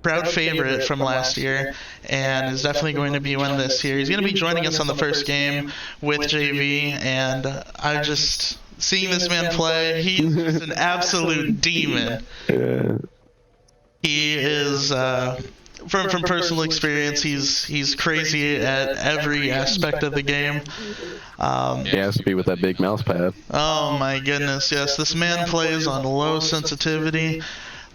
proud favorite from last year, and is definitely going to be one this year. He's going to be joining us on the first game with JV, and I just seeing this man play, he's just an absolute demon. Yeah. He is, from personal experience, he's crazy at every aspect of the game. He has to be with that big mouse pad. Oh my goodness, yes. This man plays on low sensitivity,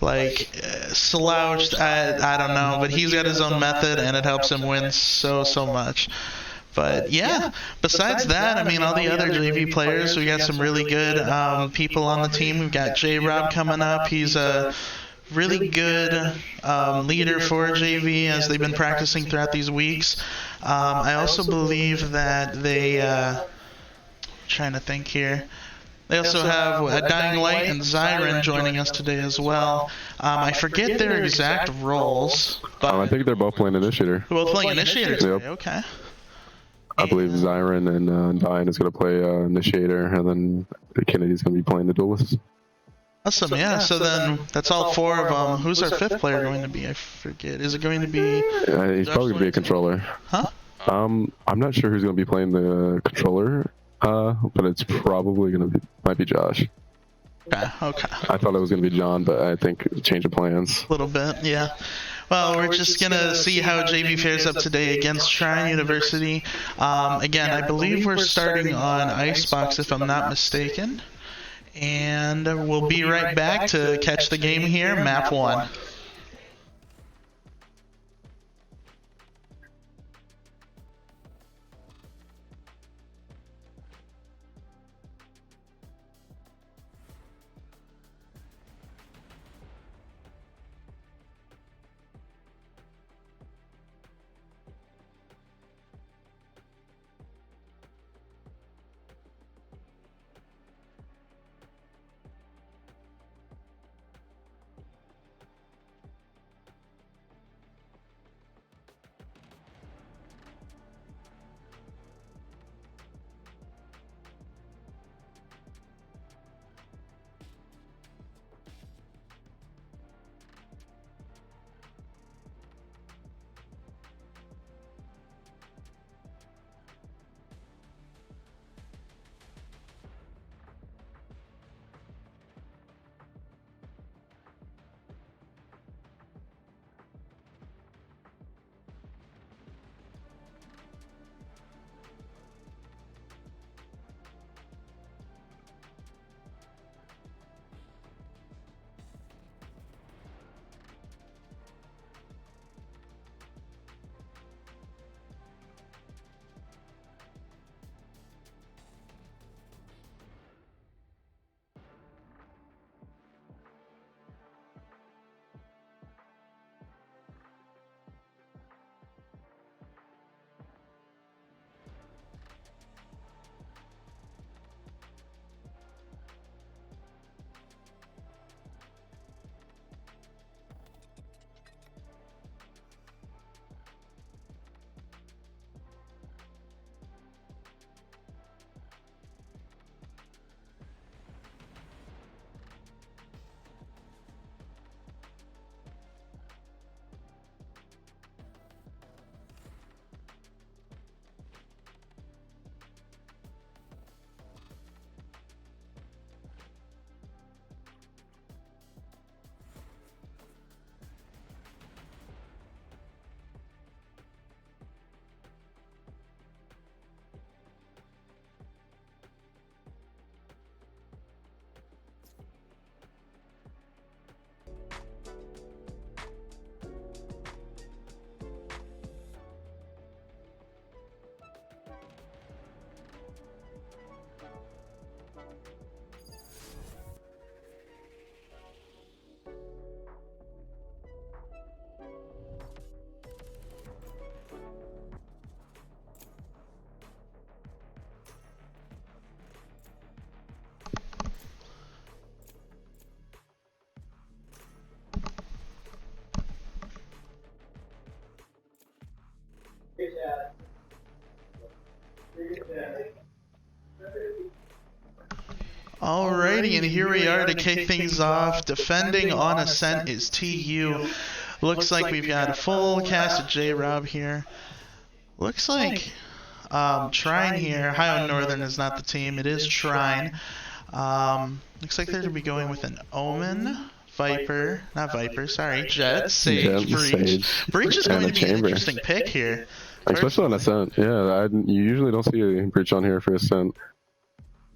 like slouched, I don't know, but he's got his own method and it helps him win so much. But yeah, besides that, I mean, all the other JV players, we got some really good people on the team. We've got J-Rob coming up. He's a really good leader for JV as they've been practicing throughout these weeks. I also believe that they, trying to think here, they also have Dying Light and Zyron joining us today as well. I forget their exact roles, but I think they're both playing Initiator. They're both playing Initiator today, Yep. okay. I believe Zyron and Dying is going to play Initiator, and then Kennedy's going to be playing the Duelist. Awesome, yeah. So then that's all four of them. Who's our fifth player going to be? I forget. Is it going to be? He's probably going to be a controller. Huh? I'm not sure who's going to be playing the controller, but it's probably going to be might be Josh. Okay. I thought it was going to be John, but I think change of plans. A little bit, yeah. Well, we're just going to see how JV fares up today against Trine University. Again, I believe we're starting on Icebox, if I'm not mistaken. And we'll be right back to catch the game here, map 1. Alrighty, and here we are to kick things off. Defending on Ascent is TU. Looks like we've got a full cast of J-Rob here. Looks like Trine here. Ohio Northern is not the team. It is Trine. Looks like they're going to be going with an Omen, Viper, not Viper, sorry, Jet, Sage, Breach. Breach is going to be an interesting pick here. Especially on Ascent. Yeah, you usually don't see a Breach on here for Ascent.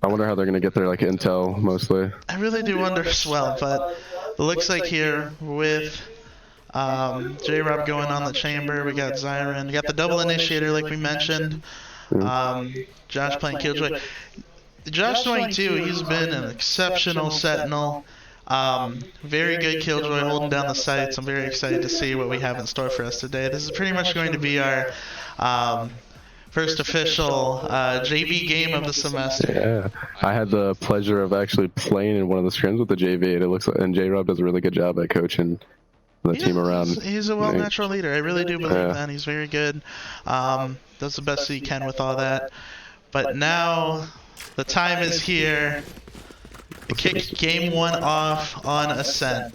I wonder how they're going to get their like intel mostly. I really do wonder as well, but it looks like here with J-Rob going on the chamber, we got Zyron, we got the double initiator like we mentioned. Josh playing Killjoy. Josh doing too, he's been an exceptional sentinel. Very good Killjoy holding down the sights. I'm very excited to see what we have in store for us today. This is pretty much going to be our first official JV game of the semester. Yeah, I had the pleasure of actually playing in one of the scrims with the JV, and it looks like, and J-Rob does a really good job at coaching the team around. He's a well-natural leader. I really do believe that. He's very good. Does the best he can with all that. But now the time is here to kick game one off on Ascent.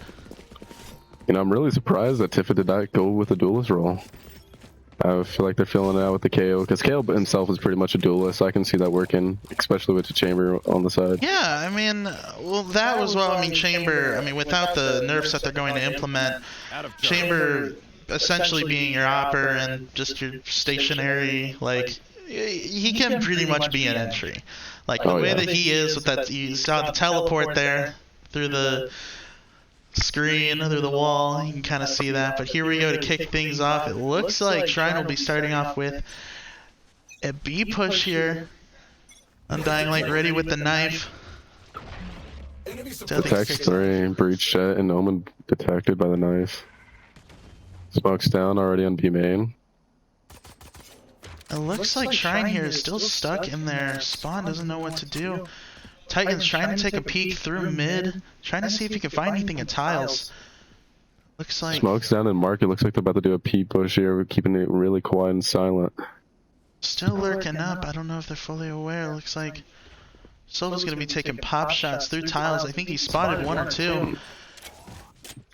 You know, I'm really surprised that Tifa did not go with a duelist role. I feel like they're filling it out with the KO, because KO himself is pretty much a duelist, so I can see that working, especially with the Chamber on the side. Yeah, I mean, well, that was well, I mean, Chamber, I mean, without the nerfs that they're going to implement, Chamber essentially being your opper and just your stationary, like, he can pretty much be an entry. Like, the way that he is, with that, you saw the teleport there through the screen, through the wall, you can kind of see that. But here we go to kick things off. It looks like Trine will be starting off with a B push here. Undying Light ready with the knife. Attacks 3, Breach Jet, and Omen detected by the knife. Smokes down already on B main. It looks like Trine here is still stuck in there. Spawn doesn't know what to do. Titan's trying to take a peek through mid, trying to see if he can find anything at tiles. Looks like Smokes down in market. Looks like they're about to do a P push here. We're keeping it really quiet and silent. Still lurking up. I don't know if they're fully aware. Looks like Silva's going to be taking pop shots through tiles. I think he spotted one or two.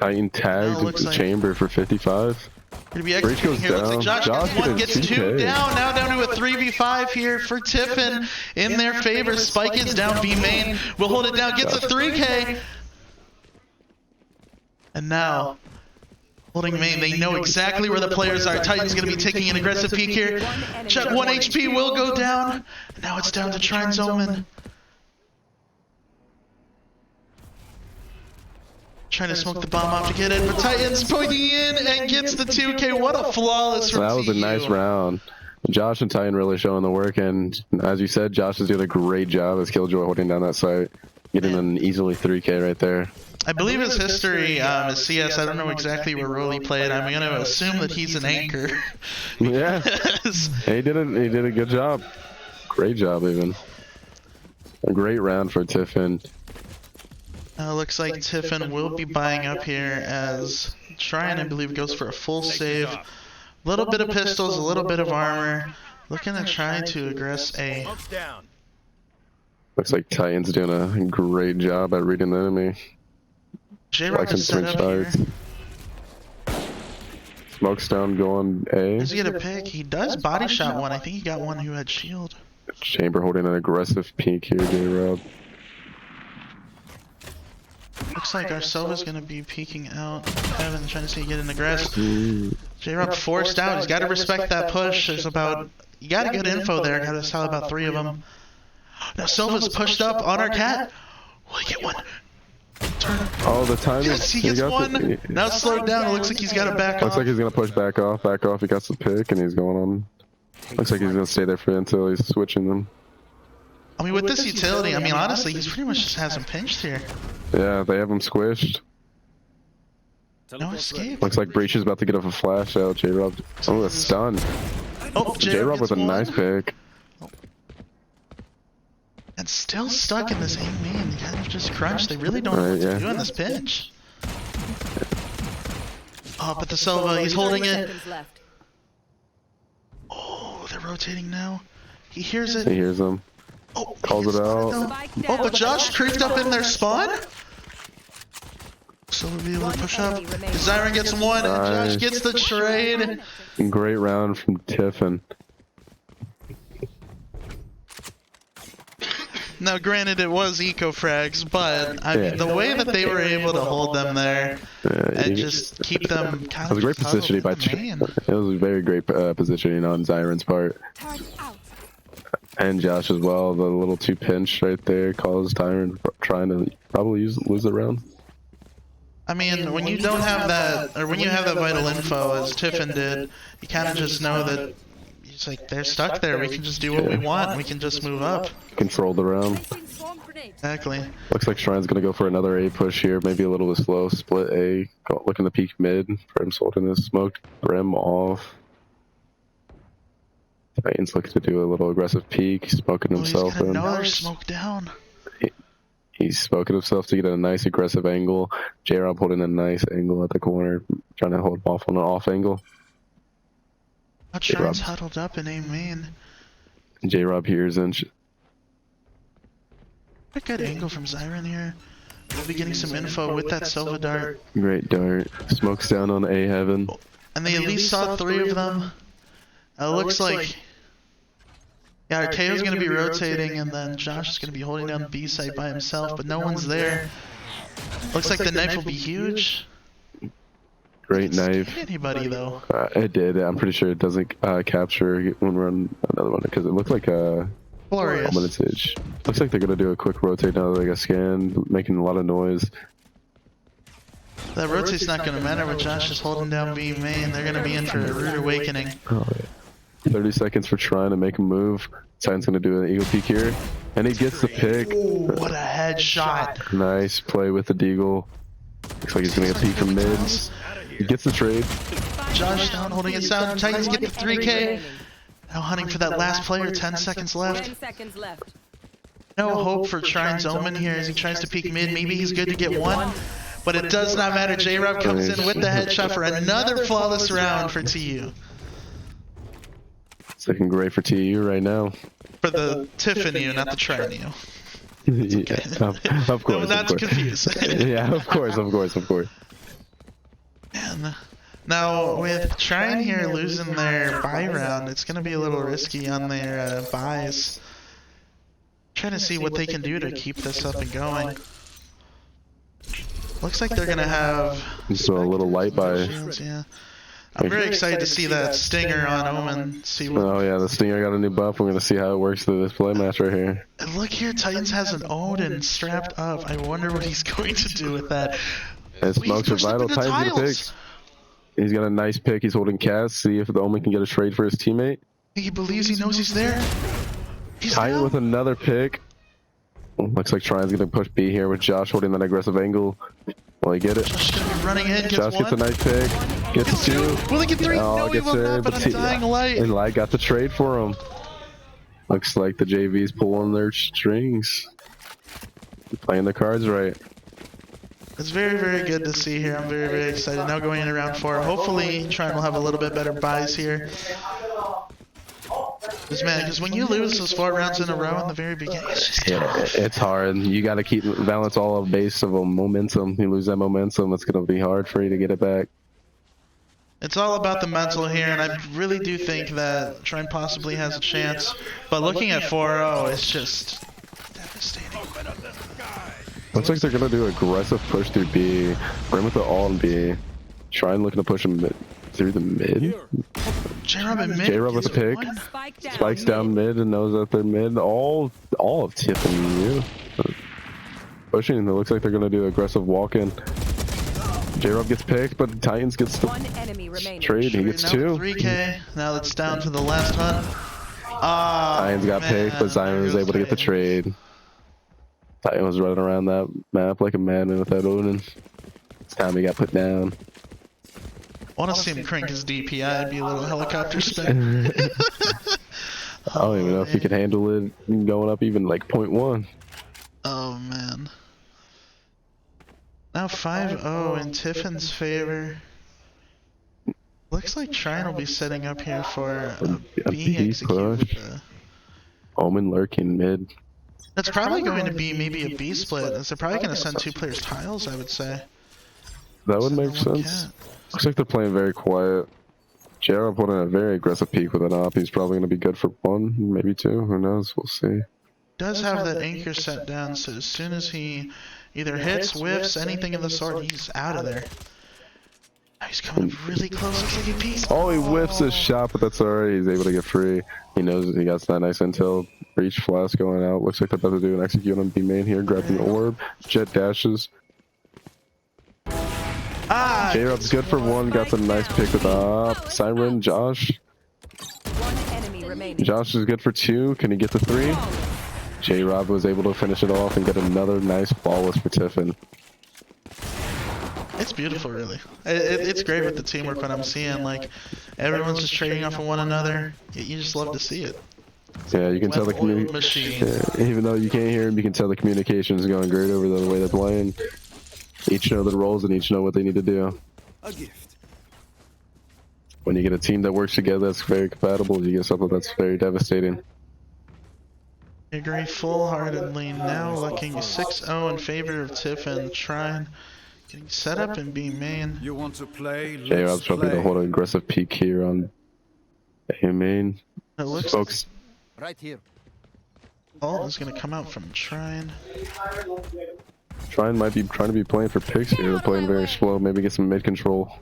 Titan tagged Looks like Chamber for 55. Gonna be executing here. Looks like Josh gets one, gets two down. Now down to a 3v5 here for Tiffin in their favor. Spike is down B main. Will hold it down. Gets a 3K. And now holding main. They know exactly where the players are. Titan's gonna be taking an aggressive peek here. Check 1 HP will go down. Now it's down to Trine's Omen. Trying to smoke the bomb off to get it, but Titan's pointing in and gets the 2K. What a flawless from That was a nice round. Josh and Titan really showing the work, and as you said, Josh is doing a great job as Killjoy holding down that site, getting an easily 3K right there. I believe his history is CS. I don't know exactly what role he played. I'm going to assume that he's an anchor. Yeah, he did a good job. Great job, even. A great round for Tiffin. Looks like Tiffin will be buying up here as Trine, I believe, goes for a full save. A little bit of pistols, a little bit of armor. Looking to try to aggress A. Looks like Titan's doing a great job at reading the enemy. J-Rock is set up here. Smokes down going A. Does he get a pick? He does body shot one. I think he got one who had shield. Chamber holding an aggressive peek here, J-Rob. Looks like our Silva's going to be peeking out. Kevin trying to see get an aggressive. J-Rob forced out. He's got to respect that push. There's about, you got to get info there. Got to sell about 3 of them. Now Silva's pushed up on our cat. Will he get one? Turn. Oh, the timing. Yes, he gets one. Now it's slowed down. It looks like he's got to back off. Looks like he's going to push back off. Back off. He got the pick and he's going on. Looks like he's going to stay there for until he's switching them. I mean, with this utility, I mean, honestly, he's pretty much just has him pinched here. Yeah, they have him squished. No escape. Looks like Breach is about to get off a flash out. J-Rob. Oh, a stun. Oh, J-Rob with a nice pick. Oh. And still stuck in this aim main. They kind of just crunched. They really don't know what to do in this pinch. Oh, but the Silva, he's holding it. Oh, they're rotating now. He hears it. He hears them. Oh, calls it out. Oh, but Josh creeped up in their spawn? So we'll be able to push up. Zyron gets one, and Josh gets the trade. Great round from Tiffin. Now, granted, it was eco frags, but I mean, the way that they were able to hold them there and just keep them kind of. It was great positioning by Trine. It was a very great positioning on Zyron's part. And Josh as well. The little 2 pinch right there caused Tyron trying to probably lose the round. I mean, when you don't have that, or when you have that vital info, as Tiffin did, you kind of just know that it's like they're stuck there. We can just do what we want. We can just move up. Control the round. Exactly. Looks like Shrine's gonna go for another A push here. Maybe a little bit slow. Split A. Looking to peek mid. Brim's holding his smoke. Brim off. Titan's looking to do a little aggressive peek. Smoking himself in. Another smoke down. He's smoking himself to get a nice aggressive angle. J-Rob holding a nice angle at the corner, trying to hold off on an off angle. Shrine's huddled up in A main. J-Rob hears in. A good angle from Zyron here. We'll be getting some info with that Silva dart. Great dart. Smokes down on A heaven. And they at least saw 3 of them. It looks like... Yeah, Arteo's going to be rotating, and then Josh is going to be holding down B site by himself, but no one's there. Looks like the knife will be huge. Great knife. Anybody though? It did. I'm pretty sure it doesn't capture when we're on another one because it looked like a glorious. Looks like they're gonna do a quick rotate now that they got scanned, making a lot of noise. That rotate's not gonna matter with Josh just holding down B main. They're gonna be in for a rude awakening. Oh, yeah. 30 seconds for trying to make a move. Titan's gonna do an eagle peek here, and he gets the pick. Ooh, what a headshot! Nice play with the deagle. Looks like he's gonna get a peek from mid. He gets the trade. Josh down, holding it down. Titans get the 3K. Now hunting for that last player. 10 seconds left. No hope for Trine's Omen here as he tries to peek mid. Maybe he's good to get one, but it does not matter. J-Rob comes in with the headshot for another flawless round for TU. It's looking great for TU right now. For the Tiffany, not the Trine. Yeah, of course. No, that's confusing. Yeah, of course. Man. Now, with Trine here losing their buy round, it's going to be a little risky on their buys. Trying to see what they can do to keep this up and going. Looks like they're going to have... So a little light buy. Yeah. I'm very excited to see that Stinger on Omen. See what... Oh yeah, the Stinger got a new buff. We're going to see how it works through this play match right here. And look here, Titans has an Odin strapped up. I wonder what he's going to do with that. And smokes are vital. Titans get a pick. He's got a nice pick. He's holding cast. See if the Omen can get a trade for his teammate. He believes he knows he's there. Titan with another pick. Looks like Trine's going to push B here with Josh holding that aggressive angle. Will he get it? Josh is going to be running in. Josh gets a nice pick. Gets 2. Will he get 3? Oh, No, he will not, but Undying Light. And Light got the trade for him. Looks like the JV's pulling their strings. Playing their cards right. It's very, very good to see here. I'm very, very excited. Now going into round 4. Hopefully, Trine will have a little bit better buys here. Because when you lose those 4 rounds in a row in the very beginning, it's just tough. It's hard. You got to keep balance all of base of a momentum. You lose that momentum, it's going to be hard for you to get it back. It's all about the mental here, and I really do think that Trine possibly has a chance. But looking at 4-0, it's just devastating. Looks like they're going to do aggressive push through B. Brim with the all in B. Trine looking to push him through the mid. J-Rob in mid. J-Rob with a pick. Spikes down mid and knows that they're mid. All of Tiffany. Pushing. It looks like they're going to do aggressive walk-in. J-Rob gets picked, but Titans gets the trade. He gets 2. 3K. Now it's down to the last hunt. Titans got picked, but Zion was able to get the trade. Titan was running around that map like a madman with that Odin. It's time he got put down. I want to see him crank his DPI. It'd be a little helicopter spin. I don't even know if he could handle it going up even like 0.1. Oh man. Now 5-0 in Tiffin's favor. Looks like Trine will be setting up here for a B execute. Omen lurking mid. That's probably going to be maybe a B split. They're probably going to send 2 players tiles, I would say. That would make Send the one sense. cat. Looks like they're playing very quiet. JR put in a very aggressive peek with an op. He's probably going to be good for 1, maybe 2. Who knows? We'll see. Does have that anchor set down, so as soon as he either hits, whiffs, anything of the sort, he's out of there. Oh, he's coming up really close. Looks like he peeks. Oh, he whiffs his shot, but that's alright. He's able to get free. He knows he got that nice intel. Breach flash going out. Looks like they're about to do an execute on B main here. Grabbing the orb. Jet dashes. Ah! J-Rob's good for 1. Got some nice pick with the op. Siren, Josh. One enemy remaining. Josh is good for 2. Can he get the 3? J-Rob was able to finish it off and get another nice flawless for Tiffin. It's beautiful, really. It's great with the teamwork when I'm seeing, like, everyone's just trading off of one another. You just love to see it. Yeah, you can tell the Machine. even though you can't hear him, you can tell the communication is going great over the way they're playing. Each know their roles and each know what they need to do. A gift. When you get a team that works together that's very compatible, you get something that's very devastating. I agree full-heartedly. Now looking 6-0 in favor of Tiff and Trine. Getting set up in B main. You want to play? J-Rob's probably going to hold an aggressive peek here on A main. It looks Folks, Right here. ult is going to come out from Trine. Trine might be trying to be playing for picks here. They're playing very slow. Maybe get some mid control.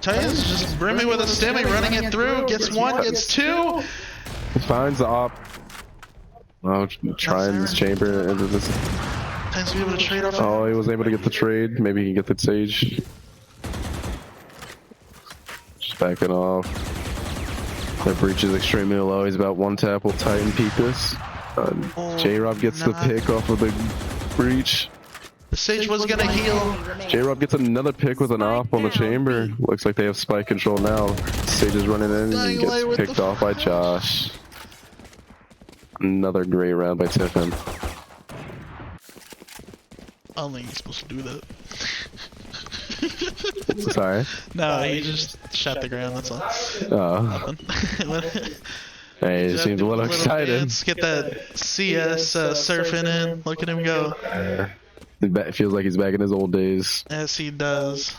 Tyus just brimming with a stimmy, running it through. Gets 1, gets 2. Finds the op. Oh, Trine's chamber into this. Tyus to be able to trade off. Oh, he was able to get the trade. Maybe he can get the sage. Just backing off. Their breach is extremely low. He's about 1 tap. Will Titan peek this. J-Rob gets the pick off of the breach. The Sage was going to heal. J-Rob gets another pick with an op on the chamber. Looks like they have spike control now. Sage is running in and gets picked off by Josh. Another great round by Tiffin. I don't think he's supposed to do that. Sorry. No, he just shot the ground, that's all. Oh. Hey, he seems a little excited. Dance, get that CS surfing in. Look at him go. It feels like he's back in his old days. Yes, he does.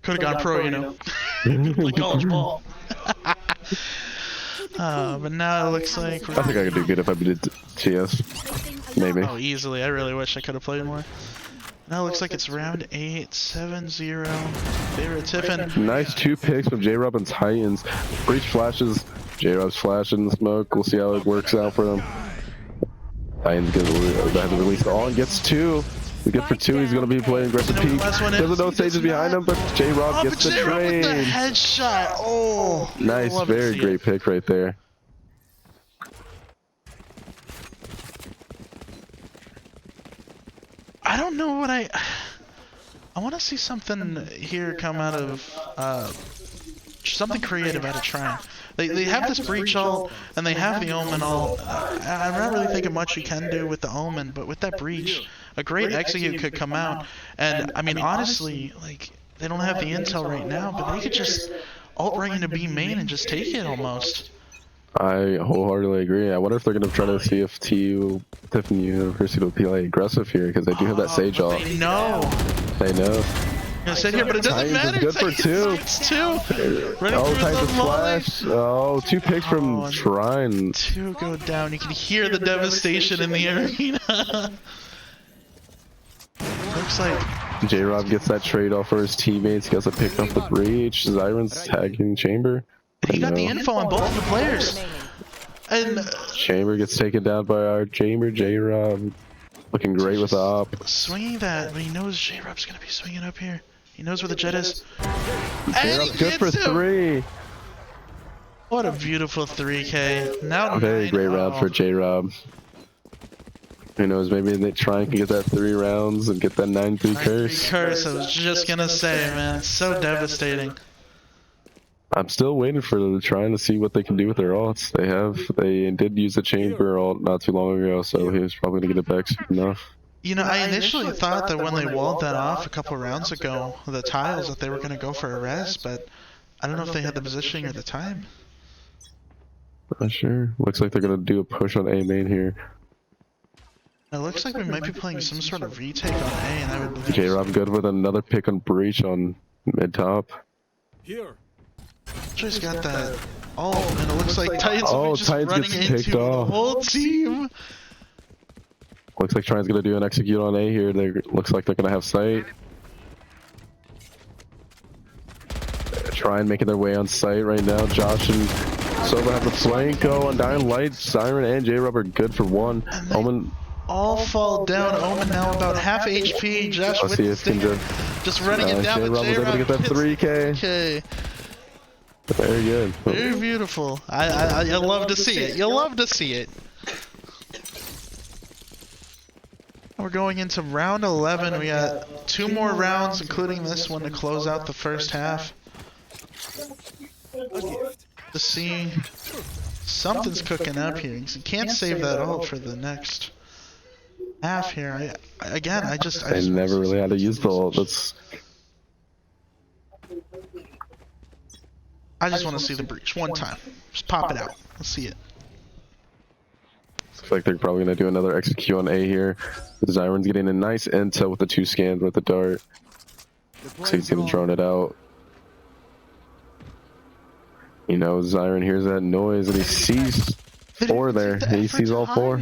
Could have gone pro, you know. Like college ball. But now it looks like I think I could do good if I did TS. Maybe. Oh, easily. I really wish I could have played more. Now it looks like it's round 8, 7-0. Favorite Tiffin. Nice 2 picks from J-Rob and Titans. Breach flashes. J-Rob's flashing the smoke. We'll see how it works out for them. Titans gets to release the all and gets 2. We get for 2. He's going to be playing aggressive peek. Doesn't know Sage is behind him, but J-Rob gets the trade. With the headshot. Oh, nice, very great pick right there. I don't know what I want to see something here come out of something creative out of Trine. They have this breach ult and they have the omen ult. I'm not really thinking much you can do with the omen, but with that breach, a great execute could come out. And I mean, honestly, like they don't have the intel right now, but they could just ult right into B main and just take it almost. I wholeheartedly agree. I wonder if they're going to try to see if Tiffany University will play aggressive here, because they do have that Sage ult. They know. They know. I said here, but it doesn't matter. Good for 2. It's 2. Oh, Titans flash. Oh, 2 picks from Trine. 2 go down. You can hear the devastation in the arena. Looks like J-Rob gets that trade off for his teammates. He gets a pick off the breach. Zyron's tagging Chamber. he got the info on both the players. And Chamber gets taken down by our Chamber. J-Rob looking great with the op. Swinging that, but he knows J-Rob's going to be swinging up here. He knows where the jet is. J-Rob's good for 3. What a beautiful 3K. Now Very great round for J-Rob. Who knows, maybe they try and get that 3 rounds and get that 9-3 curse. I was just going to say, man. It's so devastating. I'm still waiting for them, trying to see what they can do with their ults. They did use the chamber ult not too long ago, so he was probably gonna get it back soon enough. You know, I initially thought that when they walled that off a couple rounds ago, the tiles, that they were gonna go for a res, but I don't know if they had the positioning or the time. Not sure. Looks like they're gonna do a push on A main here. It looks like we might be playing some sort of retake on A, and I would believe. J-Rob good with another pick on breach on mid top. Here. Just got that. Oh, and it looks like Titans Oh, just Titans running gets into picked the off. whole team. Looks like Trine's gonna do an execute on A here. They looks like they're gonna have sight. Trine making their way on site right now. Josh and Sova have the flank. Oh, Undying Light, Siren, and J-Rob are good for one. Omen. All fall down. Omen now about half HP. Josh Let's with see the if stinger. Kendra. Just running it down. J-Rob was able to get that 3K. Okay. Very good. Very beautiful. I love to see it. You love to see it. We're going into round 11. We got 2 more rounds, including this one, to close out the first half. To see something's cooking up here. You can't save that ult for the next half here. I They never really had to use the ult. I just want to see the breach one time. Just pop it out. Let's see it. Looks like they're probably gonna do another execute on A here. Zyron's getting a nice intel with the 2 scans with the dart. So he's gonna drone it out. You know, Zyron hears that noise and he sees 4 there. He sees all 4.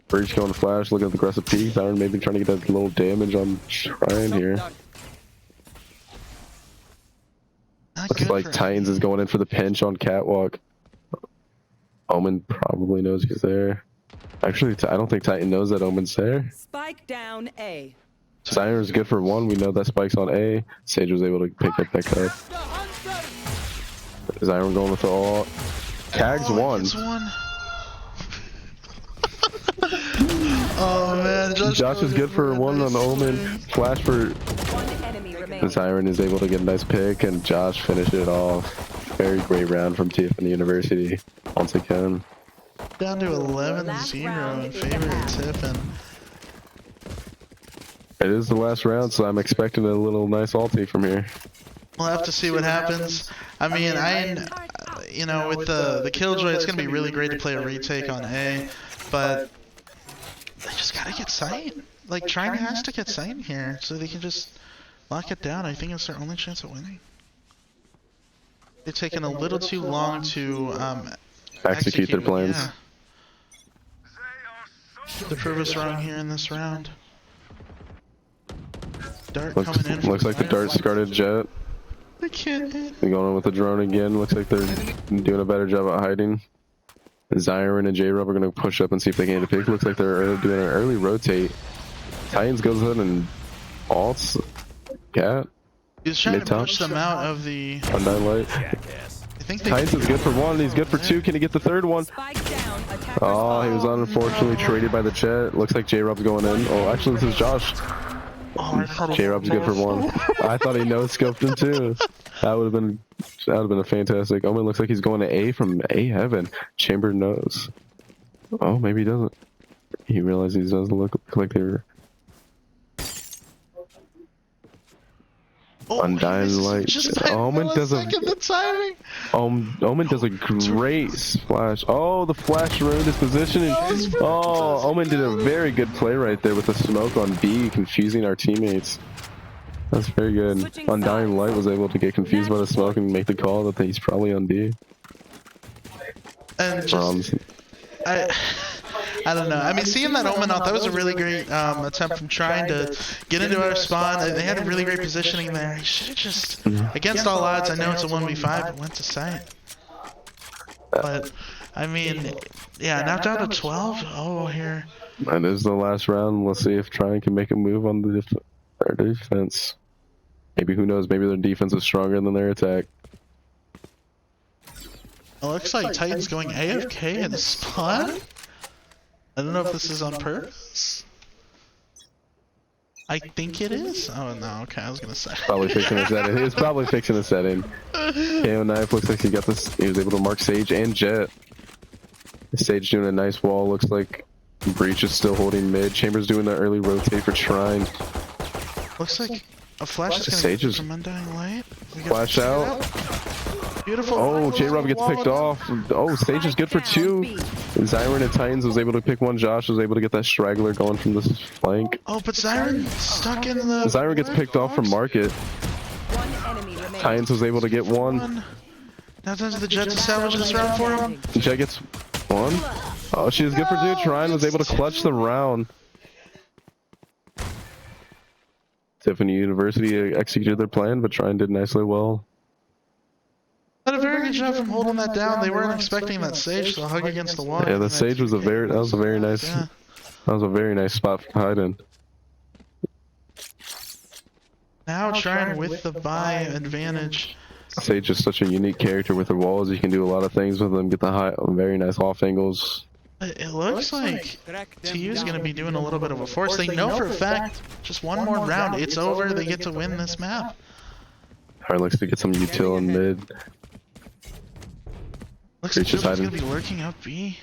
Breach going to flash, look at the aggressive peek. Zyron maybe trying to get that little damage on Trine here. Looks like Titans is going in for the pinch on Catwalk. Omen probably knows he's there. Actually, I don't think Titan knows that Omen's there. Spike down A. Siren's good for 1. We know that Spike's on A. Sage was able to pick up that cut. Zyron going with the ult. Tags 1. Oh man, Josh is good for 1 on Omen. Flash for One enemy remaining. Siren is able to get a nice pick, and Josh finished it off. Very great round from Tiffany University once again. Down to 11-0 in favor of Tiffin. It is the last round, so I'm expecting a little nice ulti from here. We'll have to see what happens. I mean, you know, with the Killjoy, it's gonna be really great to play a retake on A, but they just gotta get sight. Like, Trine has to get sight here, so they can just lock it down. I think it's their only chance of winning. They've taken a little too long to Execute their plans. Yeah. To prove us wrong here in this round. Dart coming in. Looks like the dart started Jet. I can't hit. They're going in with the drone again. Looks like they're doing a better job at hiding. Zyron and J-Rob are going to push up and see if they can get a pick. Looks like they're doing an early rotate. Titans goes ahead and alts. Cat. He's trying to Mid-top. push them out of the... Undying Light. I think they... Titans is good for 1. He's good for 2. Can he get the 3rd one? Spike down. Attackers Oh, he was fall. unfortunately traded by the Jet. Looks like J-Rob's going in. Oh, actually, this is Josh. J-Rob's good for 1. I thought he no-scoped him too. That would have been a fantastic. Omen looks like he's going to A from A heaven. Chamber knows. Oh, maybe he doesn't. He realizes he doesn't look like they were. Undying Light. Omen does a Omen does a great splash. Oh, the flash ruined his positioning. Oh, Omen did a very good play right there with the smoke on B, confusing our teammates. That's very good. Undying Light was able to get confused by the smoke and make the call that he's probably on B. And just, I don't know. I mean, seeing that Omen out, that was a really great attempt from trying to get into our spawn. They had a really great positioning there. He should have just, against all odds, I know it's a 1v5, but went to sight. But, I mean, yeah, now down to 12. Oh, here. That is the last round. Let's see if Trine can make a move on their defense. Maybe, who knows, maybe their defense is stronger than their attack. It looks like Titan's going AFK in the spawn. I don't know if this is on purpose. I think it is. Oh no, okay, I was gonna say. Probably fixing a setting. He's probably fixing a setting. KO Knife looks like he got this. He was able to mark Sage and Jet. Sage doing a nice wall. Looks like Breach is still holding mid. Chambers doing the early rotate for Trine. Looks like a flash is gonna Sage is from Undying Light. flash out. Beautiful. Oh, J-Rob gets picked off. Oh, Sage is good for 2. Zyron and Titans was able to pick one. Josh was able to get that straggler going from this flank. Oh, but Zyron stuck in the... Zyron gets picked off from Market. One enemy remaining. Titans was able to get one. Now does the Jet salvage this round for him? Jet gets one. Oh, she was good for 2. Trine was able to clutch the round. Tiffany University executed their plan, but Trine did nicely well. Did a very good job from holding that down. They weren't expecting that Sage to hug against the wall. Yeah, the Sage was a very nice Yeah. that was a very nice spot for hiding. Now Trine with the buy advantage. Sage is such a unique character with her walls. You can do a lot of things with them. Get the high, very nice off angles. It looks like TU is going to be doing a little bit of a force. They know for a fact, just one more round, it's over. They get to win this map. Alright, looks to get some util in mid. Looks like Breach is Jubil's going hiding. to be lurking up B.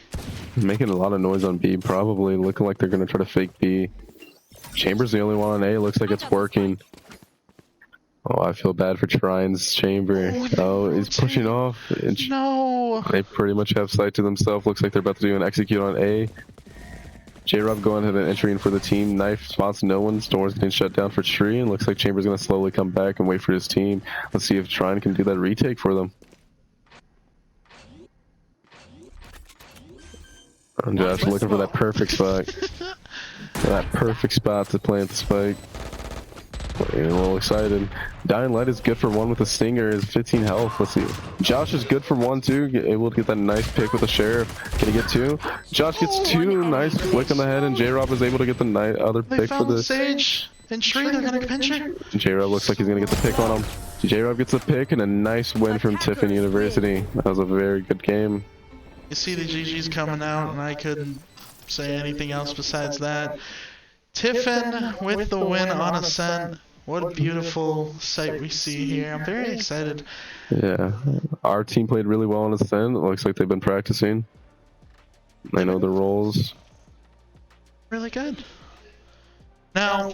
Making a lot of noise on B, probably looking like they're gonna try to fake B. Chamber's the only one on A. Looks like it's working. Oh, I feel bad for Trine's Chamber. Oh, he's pushing off. No! They pretty much have sight to themselves. Looks like they're about to do an execute on A. J-Rob going ahead and entering for the team. Knife spots no one. Doors getting shut down for Trine. Looks like Chamber's gonna slowly come back and wait for his team. Let's see if Trine can do that retake for them. And Josh looking for that perfect spot. That perfect spot to plant the spike. Getting a little excited. Dying Light is good for 1 with a stinger. Is 15 health. Let's see. Josh is good for 1 too. Able to get that nice pick with the sheriff. Can he get 2? Josh gets 2. Nice flick on the head, and J-Rob is able to get the other They pick for found the. Sage and Trine. They're going to pinch her. J-Rob looks like he's gonna get the pick on him. J-Rob gets the pick and a nice win from Tiffin University. That was a very good game. You see the GG's coming out, and I couldn't say anything else besides that. Tiffin with the win on Ascent. What a beautiful sight we see here. I'm very excited. Yeah, our team played really well on Ascent. It looks like they've been practicing. They know their roles. Really good. Now,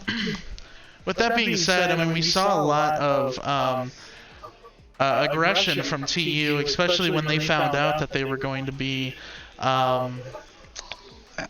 with that being said, I mean, we saw a lot of aggression from TU, especially when they found out that they were going to be,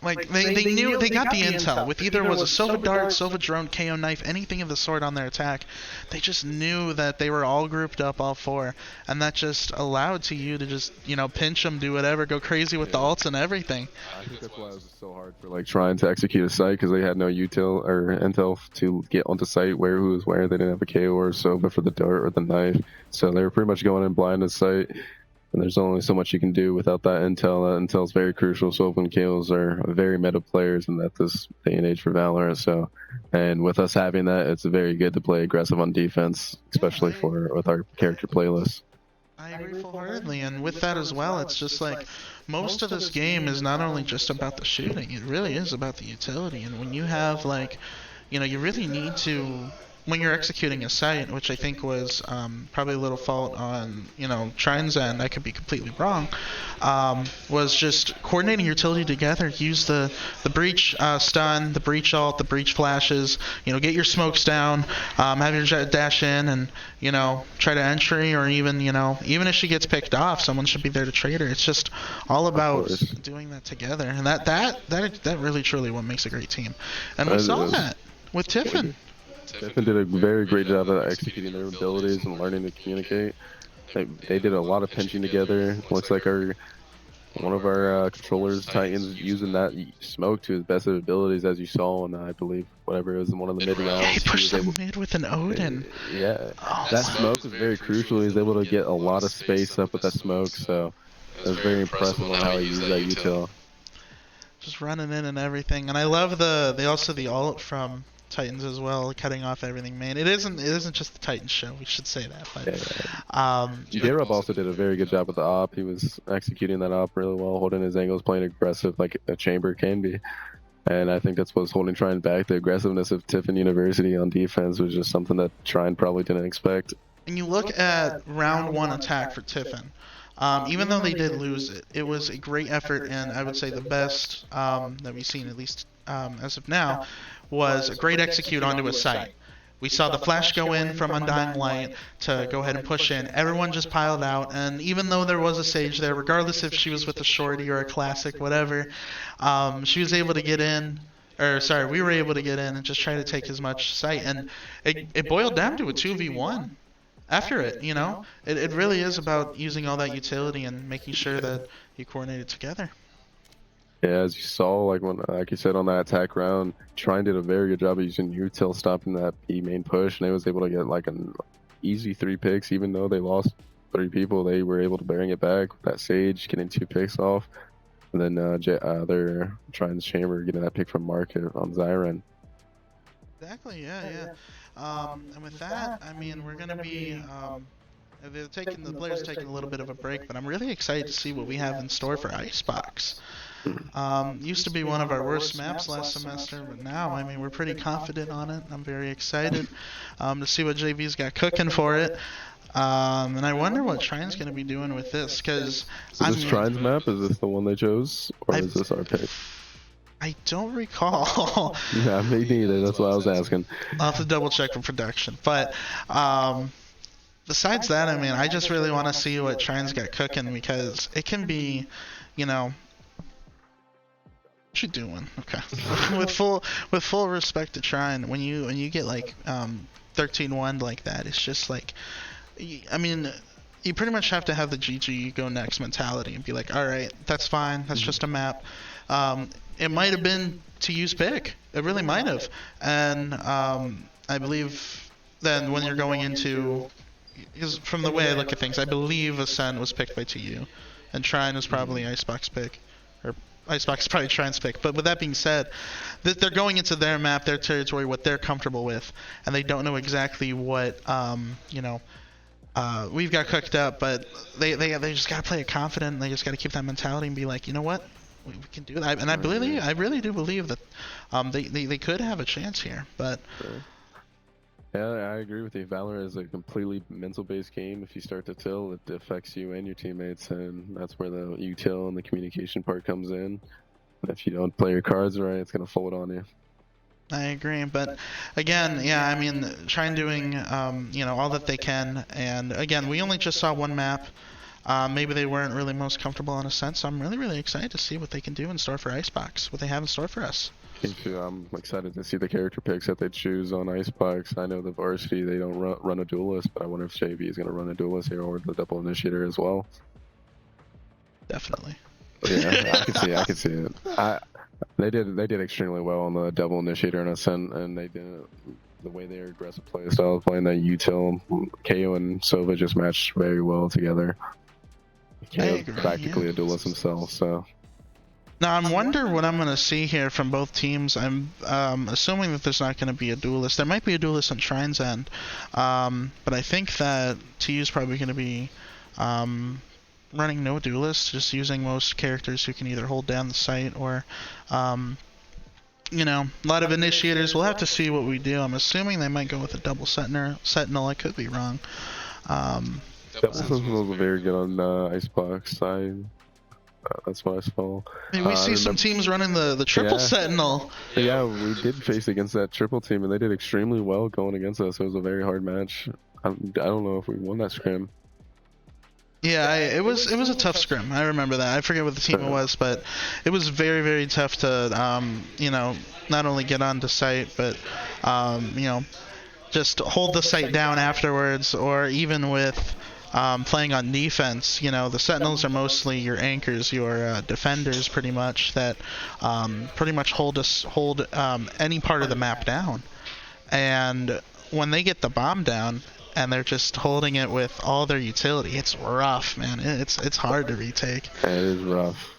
like, they knew, they got the intel. With either was a Sova Dart, Sova Drone, KO Knife, anything of the sort on their attack. They just knew that they were all grouped up, all 4, and that just allowed TU to just, you know, pinch them, do whatever, go crazy with the ults and everything. I think that's why it was so hard for like trying to execute a site, because they had no util or intel to get onto site where who was where. They didn't have a KO or Sova for the dart or the knife, so they were pretty much going in blind to site. And there's only so much you can do without that intel. That intel is very crucial. So open kills are very meta players, and at this day and age for Valorant. So, and with us having that, it's very good to play aggressive on defense, especially with our character playlist. I agree full-heartedly, and with that as well, it's just like most of this game is not only just about the shooting, it really is about the utility. And when you have, like, you know, you really need to, when you're executing a site, which I think was probably a little fault on, you know, Trine's end, I could be completely wrong, was just coordinating your utility together. Use the breach stun, the breach ult, the breach flashes, you know, get your smokes down, have your jet dash in, and, you know, try to entry, or even, you know, even if she gets picked off, someone should be there to trade her. It's just all about doing that together, and that really truly what makes a great team. And we saw that with Tiffin. Tiffin did a very great job at executing their abilities and learning to communicate. They did a lot of pinching together. Looks like one of our controllers, Titans, using that smoke to his best of abilities, as you saw, and I believe whatever it was in one of the mid rounds. Yeah, he pushed the mid with an Odin. Yeah, that smoke was very crucial. He was able to get a lot of space up with that smoke, so it was very impressive on how he used that util. Just running in and everything, and I love the ult from Titans as well, cutting off everything main. It isn't just the Titans show, we should say that. But J-Rob also did a very good job with the op. He was executing that op really well, holding his angles, playing aggressive like a chamber can be. And I think that's what's holding Trine back. The aggressiveness of Tiffin University on defense was just something that Trine probably didn't expect. And you look at round 1 attack for Tiffin. Even though they did lose it, it was a great effort, and I would say the best that we've seen, at least as of now, was a great execute onto a site. We saw the flash go in from Undying Light to go ahead and push in. Everyone just piled out, and even though there was a Sage there, regardless if she was with a Shorty or a Classic, whatever, she was able to get in. Or sorry, we were able to get in and just try to take as much sight, and it boiled down to a 2v1 after it. You know, it really is about using all that utility and making sure that you coordinate it together. Yeah, as you saw, like you said on that attack round, Trine did a very good job of using util stopping that B main push, and they was able to get like an easy 3 picks. Even though they lost 3 people, they were able to bring it back with that Sage getting 2 picks off, and then their Trine's Chamber getting that pick from Market on Zyron. Exactly. Yeah. And with that, I mean, we're gonna be the players taking a little bit of a break, but I'm really excited to see what we have in store for Icebox. Used to be one of our worst maps last semester, but now, I mean, we're pretty confident on it. I'm very excited to see what JV's got cooking for it. And I wonder what Trine's going to be doing with this, because... Is this Trine's map? Is this the one they chose? Or is this our pick? I don't recall. Yeah, me neither. That's what I was asking. I'll have to double check for production. But besides that, I mean, I just really want to see what Trine's got cooking, because it can be, you know... What you doing? Okay. with full respect to Trine, when you get like 13-1 like that, it's just like, I mean, you pretty much have to have the GG go next mentality and be like, all right, that's fine, that's just a map. It might have been to use pick, it really might have, and I believe then when you're going into, because from the way I look at things, I believe Ascent was picked by TU, and Trine was probably Icebox pick, or Icebox is probably Trine's pick. But with that being said, they're going into their map, their territory, what they're comfortable with, and they don't know exactly what we've got cooked up. But they just gotta play it confident. And they just gotta keep that mentality and be like, you know what, we can do that. And I really do believe that they could have a chance here. But yeah, I agree with you. Valorant is a completely mental-based game. If you start to tilt, it affects you and your teammates, and that's where the util and the communication part comes in. And if you don't play your cards right, it's going to fold on you. I agree, but again, yeah, I mean, Trine doing, all that they can, and again, we only just saw one map. Maybe they weren't really most comfortable on Ascent, so I'm really, really excited to see what they can do in store for Icebox, what they have in store for us. I'm excited to see the character picks that they choose on Icebox. I know the varsity, they don't run a duelist, but I wonder if JV is going to run a duelist here or the double initiator as well. Definitely. Yeah, I can see it. They did extremely well on the double initiator and Ascent, and they did the way their aggressive play style, playing that util. KO and Sova just matched very well together. KO practically a duelist himself, so. Now, I wonder what I'm going to see here from both teams. I'm assuming that there's not going to be a duelist. There might be a duelist on Trine's end, but I think that TU's probably going to be running no duelist, just using most characters who can either hold down the site or, a lot of initiators. We'll have to see what we do. I'm assuming they might go with a double sentinel. I could be wrong. Double sentinel was very good on Icebox. That's what I saw. We see some teams running the triple sentinel. Yeah, we did face against that triple team, and they did extremely well going against us. It was a very hard match. I don't know if we won that scrim. Yeah, it was a tough scrim. I remember that. I forget what the team it was, but it was very, very tough to not only get onto site, but just hold the site down afterwards, or even with playing on defense. The sentinels are mostly your anchors, your defenders, pretty much, that pretty much hold any part of the map down. And when they get the bomb down and they're just holding it with all their utility, it's rough, man. It's hard to retake. It is rough,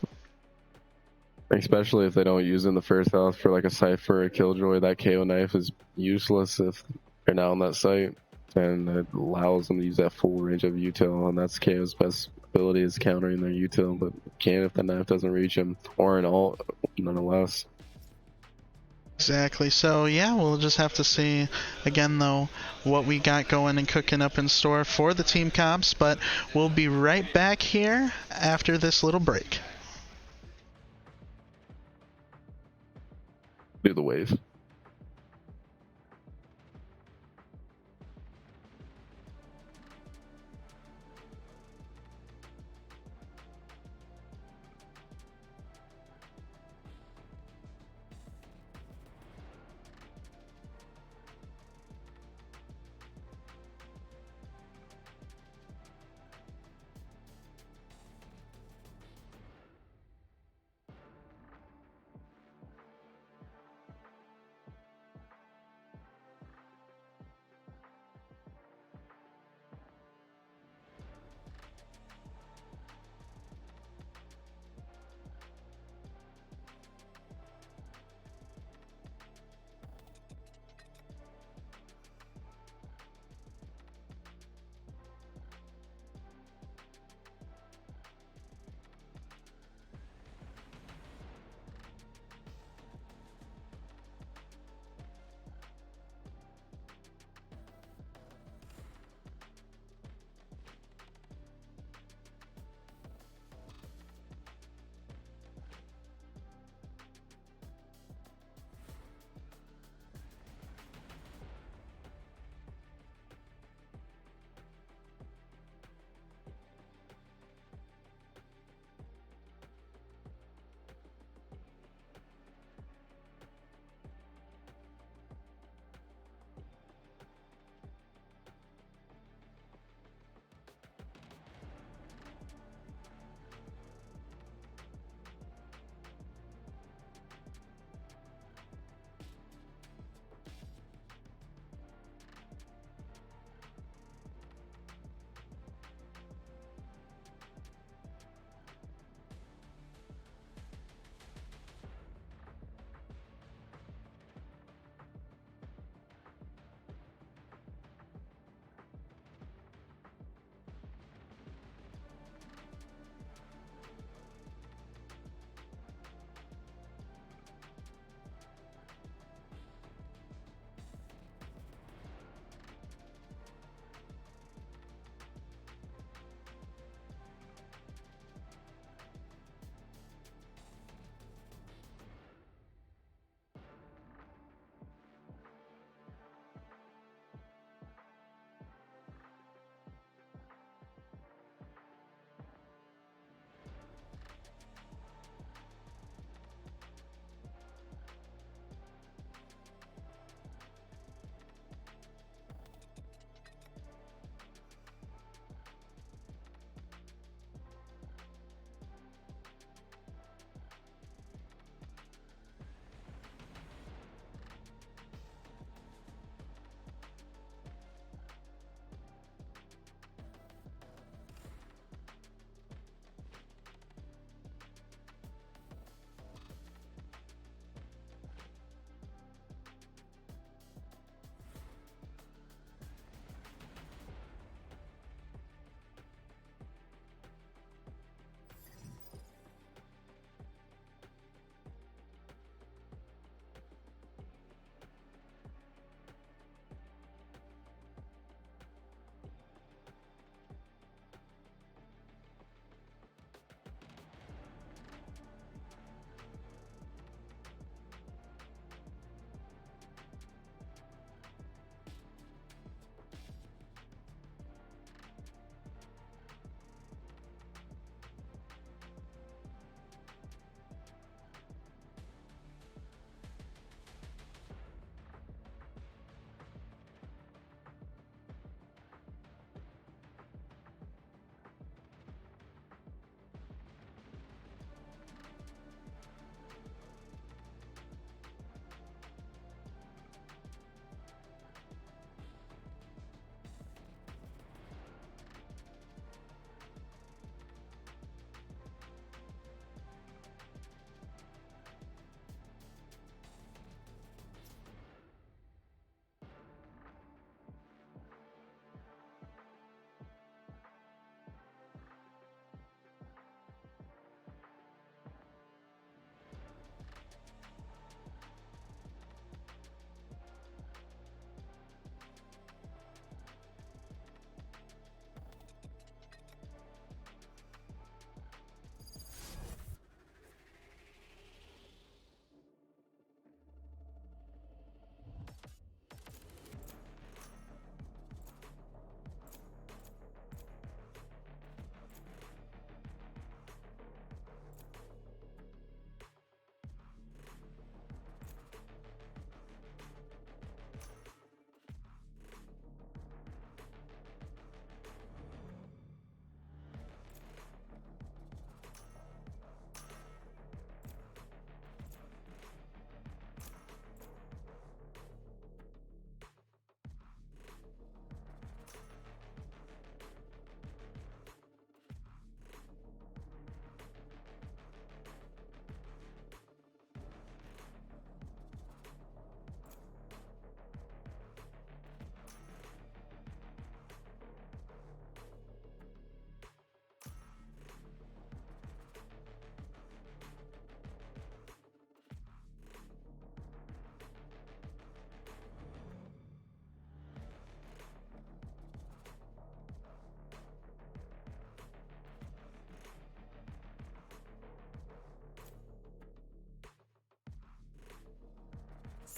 especially if they don't use it in the first house for like a Cypher or a Killjoy. That KO knife is useless if they're not on that site, and it allows them to use that full range of util, and that's KO's best ability, is countering their util, but can't if the knife doesn't reach him, or an ult nonetheless. Exactly. So yeah, we'll just have to see again though what we got going and cooking up in store for the team comps, but we'll be right back here after this little break. Do the wave.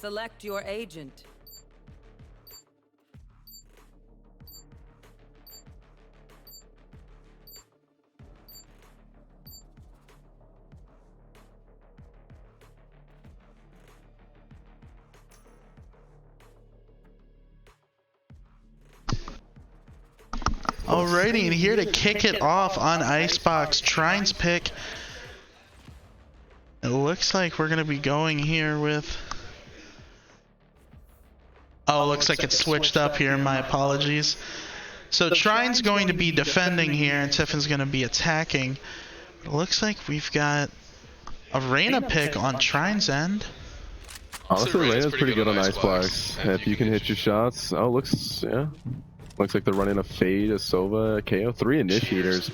Select your agent. Alrighty, and here to kick it off on Icebox, Trine's pick. It looks like we're gonna be going here with. Oh, looks like it's switched up here. My apologies. So Trine's going to be defending here, and Tiffin's going to be attacking. It looks like we've got a Reyna pick on Trine's end. Honestly, Reyna's pretty good on Icebox. If you can hit your shots, oh, looks like they're running a Fade, a Sova, a KO, 3 initiators,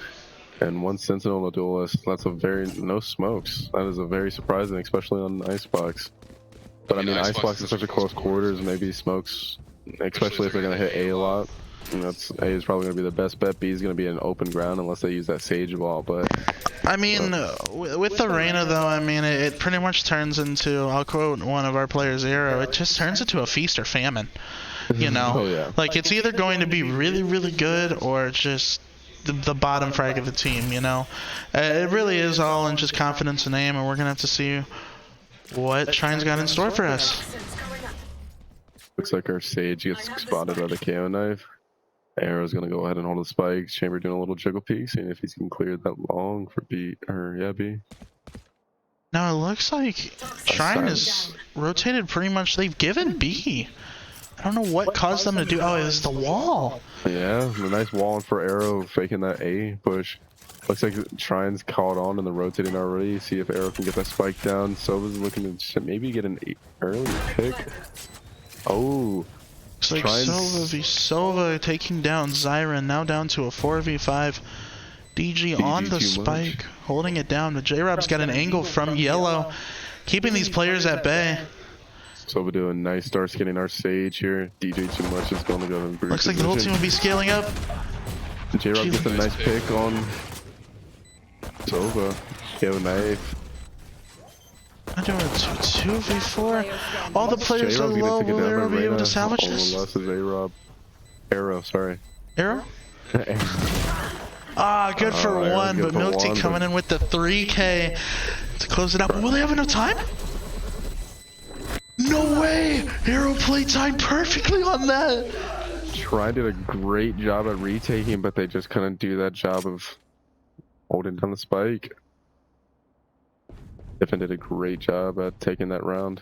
and 1 Sentinel and a Duelist. That's a no smokes. That is a very surprising, especially on Icebox. But I mean, Icebox is such a close quarters, maybe smokes, especially if they're gonna hit A a lot. And that's A is probably gonna be the best bet. B is gonna be an open ground unless they use that Sage ball. But I mean, with the Reyna though, I mean, it pretty much turns into, I'll quote one of our players, Arrow, it just turns into a feast or famine. You know, oh, yeah. Like it's either going to be really, really good or just the bottom frag of the team. You know, it really is all in just confidence and aim, and we're gonna have to see what Trine's got in store for us. Looks like our Sage gets spotted by the KO knife. Arrow's gonna go ahead and hold the spikes. Chamber doing a little jiggle peek, seeing if he can clear that long for B or B. Now it looks like Trine is rotated pretty much. They've given B. I don't know what caused them to do. Oh, it was the wall. Yeah, a nice wall for Arrow faking that A push. Looks like Trine's caught on and they're rotating already. See if Arrow can get that spike down. Sova's looking to maybe get an early pick. Oh. Looks like Sova v Sova taking down Zyron. Now down to a 4v5. DG on the spike. Holding it down. But J-Rob's got an angle from yellow. Keeping these players at bay. Sova doing nice starts getting our Sage here. DJ too much is going to go in. Looks like the whole team will be scaling up. J-Rob gets a nice pick on Sova. KO knife. I'm doing a 2v4. All the players are low. Will Arrow be able to salvage this? Lost is A-Rob. Arrow, sorry. Arrow? Ah, good for one, but Milk Tea coming in with the 3K to close it out. Will they have enough time? No way! Arrow played time perfectly on that! Trine did a great job at retaking, but they just couldn't do that job of holding down the spike. Tiffin did a great job at taking that round.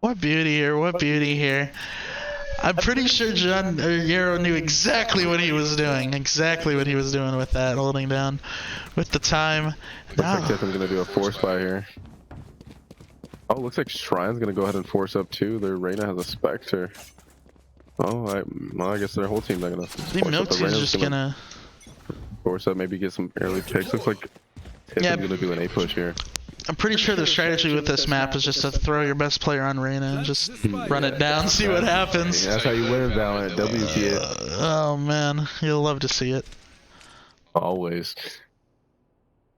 What beauty here, what beauty here. I'm pretty sure Arrow knew exactly what he was doing. Exactly what he was doing with that, holding down with the time. Looks like Tiffin's going to do a force buy here. Oh, looks like Trine's going to go ahead and force up too. Their Reyna has a Spectre. Oh, I guess their whole team's not going to force up. Milk Tea's just going to force up, maybe get some early picks. Looks like Tiffin's going to do an A push here. I'm pretty sure the strategy with this map is just to throw your best player on Reyna and just run it down, see what happens. Yeah, that's how you win Valorant. WP it. Oh man, you'll love to see it. Always.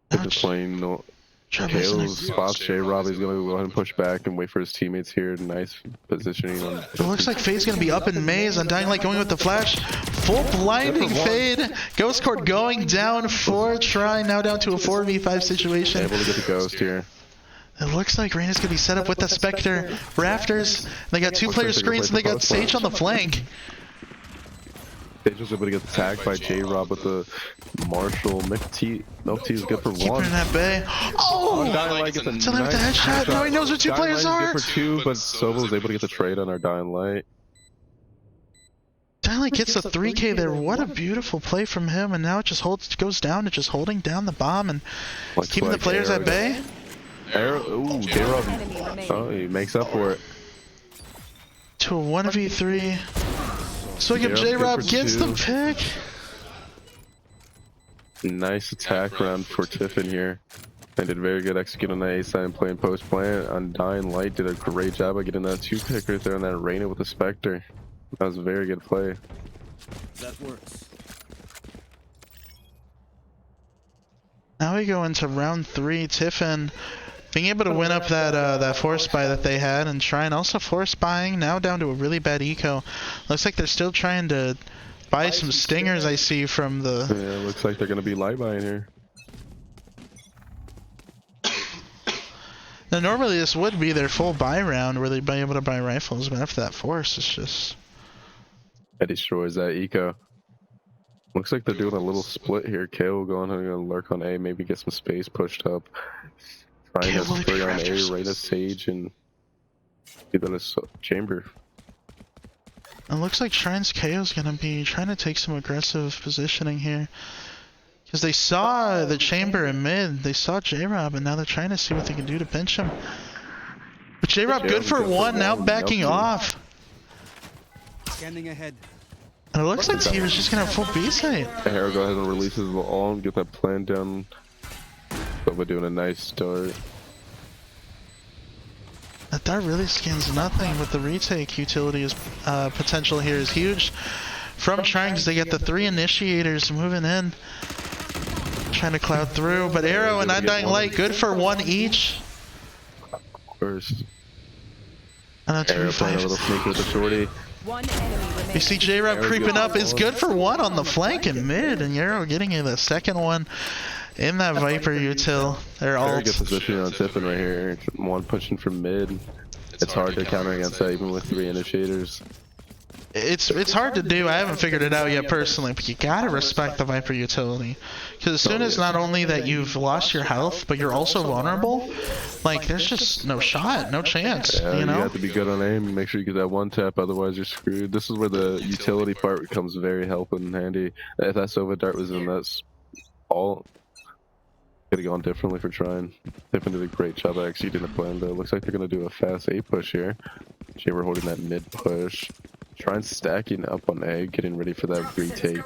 They're just playing no. Kale's spots J-Rob. He's going to go ahead and push back and wait for his teammates here. Nice positioning. It looks like Fade's going to be up in maze. Undying Light going with the flash. Full blinding Fade. Ghost Court going down for Trine. Now down to a 4v5 situation. Able to get the Ghost here. It looks like Reyna's going to be set up with the Spectre. Rafters. They got 2 player screens and they got Sage on the flank. Sage was able to get tagged by J-Rob with the Marshall. Milk Tea is good for 1. Keeping in that bay. Oh! Dying Light gets a Tell him with the headshot. Now he knows where 2 players are. Good for 2, but Sova was able to get the trade on our Dying Light. Dying Light gets a 3K there. What a beautiful play from him. And now it just goes down to just holding down the bomb and keeping the players at bay. Arrow, ooh, J-Rob. Oh, he makes up for it. To a 1v3. So J-Rob gets the pick. Nice attack round for Tiffin here. They did very good executing on the A side and playing post plant. Undying Light did a great job of getting that 2 pick right there on that Reyna with the Spectre. That was a very good play. That works. Now we go into round 3. Tiffin Being able to win up that force buy that they had, and Trine also force buying, now down to a really bad eco. Looks like they're still trying to buy some stingers, I see, from the... Yeah, looks like they're gonna be light buying here. Now normally this would be their full buy round where they'd be able to buy rifles, but after that force, it's just... That destroys that eco. Looks like they're doing a little split here. KO going to lurk on A, maybe get some space pushed up. Trying to spray on A, right as Sage, and do that as Chamber. It looks like Trine's KO's gonna be trying to take some aggressive positioning here. Because they saw the Chamber in mid, they saw J-Rob, and now they're trying to see what they can do to pinch him. But J-Rob good for one, now backing off. Scanning ahead. And it looks like he was just gonna have full B site. Hero go ahead and releases the arm, get that plan down. But we're doing a nice start. That dart really scans nothing, but the retake utility is potential here is huge. From Trine, because they get the 3 initiators moving in. Trying to cloud through, but Arrow and Undying Light good for 1 each. First. And a Arrow playing a little sneaky with the shorty. One enemy remaining. You see J-Rob creeping up is good for 1 on the flank and mid, and Arrow getting you the second one in that Viper util. They're all Very good position on Tiffin right here. One pushing from mid. It's hard to counter against that even with 3 initiators. It's hard to do. I haven't figured it out yet personally, but you gotta respect the Viper utility. Because as soon as not only that you've lost your health, but you're also vulnerable, like there's just no shot, no chance. Yeah, you know? You have to be good on aim and make sure you get that one tap, otherwise you're screwed. This is where the utility part becomes very helpful and handy. If that Sova dart was in, that's all. Could have gone differently for Trine. Tiffin did a great job at executing the plan, but it looks like they're going to do a fast A push here. Chamber holding that mid push. Trine stacking up on A, getting ready for that retake.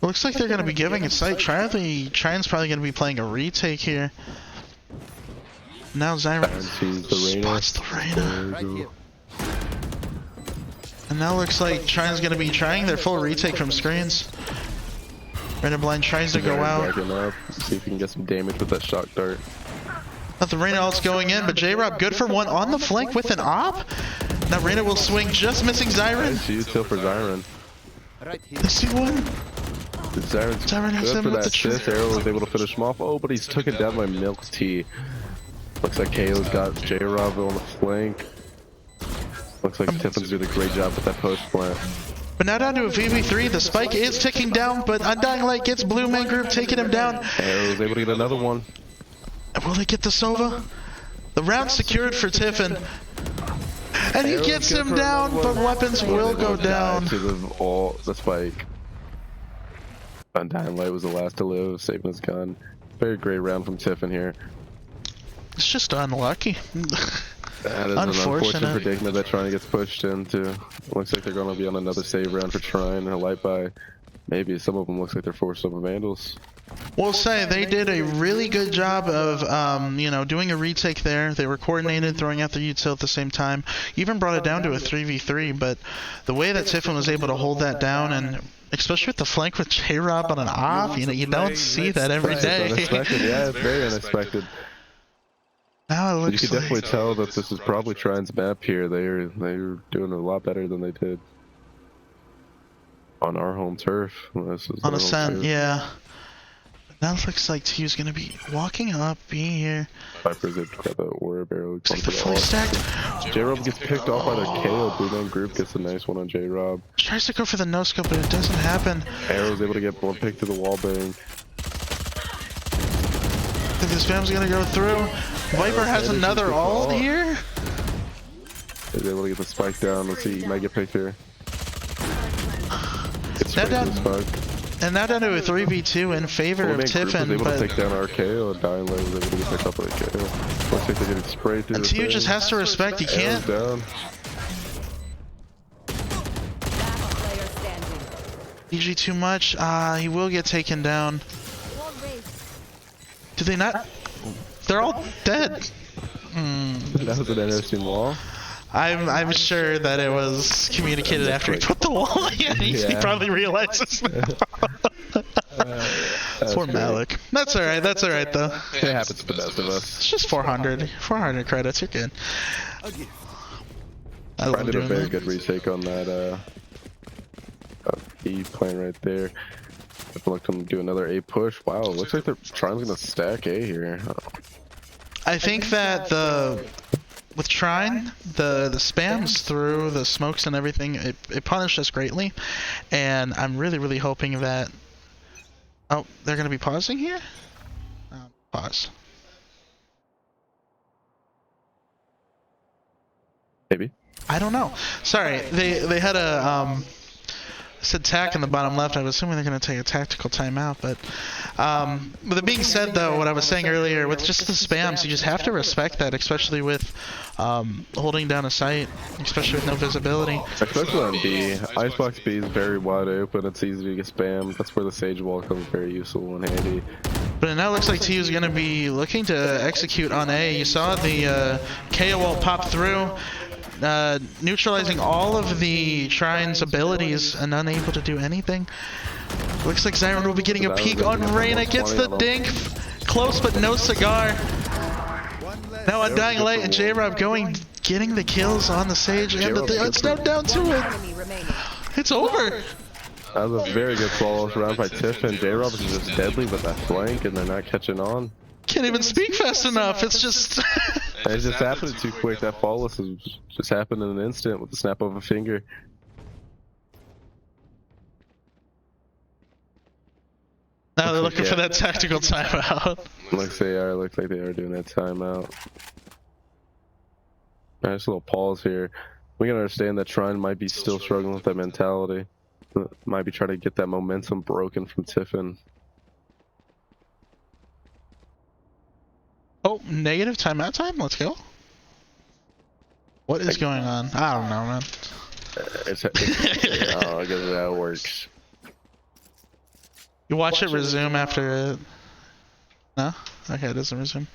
Looks like they're going to be giving it sight. Trine's probably going to be playing a retake here. Now Zyron spots the Reyna. Right here. And now looks like Trine's going to be trying their full retake from screens. Reyna Blind tries to go out. Up, see if you can get some damage with that shock dart. Not the Reyna ult's going in, but J-Rob good for 1 on the flank with an op. Now Reyna will swing, just missing Zyron. Nice util for Zyron. Right here. I see one. Zyron has good him for with that the assist. Arrow was able to finish him off. Oh, but he's took it down by Milk Tea. Looks like KO's got J-Rob on the flank. Looks like Tiffin's doing a great job with that post plant. But now down to a VV3, the spike is ticking down, but Undying Light gets Blue Man Group taking him down. Arrow's able to get another one. Will they get the Sova? The round secured for Tiffin. And he gets him down, but weapons will go down. To the spike. Undying Light was the last to live, saving his gun. Very great round from Tiffin here. It's just unlucky. That is an unfortunate predicament that Trine gets pushed into. Looks like they're going to be on another save round for Trine and a light buy. Maybe some of them looks like they're forced over Vandals. We'll say they did a really good job of, you know, doing a retake there. They were coordinated, throwing out their util at the same time. Even brought it down to a 3v3, but the way that Tiffin was able to hold that down, and especially with the flank with J-Rob on an off, you know, you don't see that every day. Unexpected, yeah, it's very unexpected. Now it looks You can definitely tell that this is probably Trine's map here. They're doing a lot better than they did on our home turf. This is on Ascent, yeah. Now it looks like T's gonna be walking up, B here. Viper's got the orb arrow. It's like the fully stacked. J-Rob gets picked off by the KO. Blue Man Group gets a nice one on J-Rob. Tries to go for the no scope, but it doesn't happen. Arrow's able to get one pick to the wall bang. I think this spam's gonna go through. Viper has another ult here. He's able to get the spike down. Let's see, he might get picked here. Now down, and now down to a 3v2 in favor of Tiffin, able but to take down RKO, and Dying Light was able to get picked up by KO. Looks like they're getting sprayed through. TU just has to respect, he can't. Down. EG too much. He will get taken down. Do they not? They're all dead. That was an interesting wall. I'm sure that it was communicated after he put the wall in. He probably realizes now. Poor Malik. That's alright, that's alright though. It happens to the best of us. It's just 400. 400 credits, you're good. Again. I Trine love did a doing very that. good retake on that E plane right there. If I look them do another A push. Wow, looks like they're Trine's gonna stack A here. I think that with Trine, the spams through the smokes and everything, it punished us greatly, and I'm really hoping that. Oh, they're gonna be pausing here. Pause. Maybe. I don't know. Sorry, they had a said tack in the bottom left. I was assuming they're going to take a tactical timeout, but with it being said, though, what I was saying earlier, with just the spams, you just have to respect that, especially with holding down a site, especially with no visibility. Especially on B. Icebox B is very wide open. It's easy to get spammed. That's where the Sage Wall comes very useful and handy. But it now looks like TU is going to be looking to execute on A. You saw the KO wall pop through, neutralizing all of the Trine's abilities and unable to do anything. Looks like Zyron will be getting a peek on Reyna. Gets the dink. Close, but no cigar. Now Undying Light and J-Rob getting the kills on the Sage and it's now down to it. Enemy remaining. It's over. That was a very good flawless round by Tiff, and J-Rob is just deadly with that flank, and they're not catching on. Can't even speak fast enough. It's just. It just happened too quick. That flawless just happened in an instant with the snap of a finger. Now they're looking for that tactical timeout. Looks like they are doing that timeout. Nice little pause here. We can understand that Trine might be still struggling with that mentality. Might be trying to get that momentum broken from Tiffin. Oh, negative timeout time? Let's go. What is going on? I don't know, man. I guess that works. You watch it resume after it. No? Okay, it doesn't resume.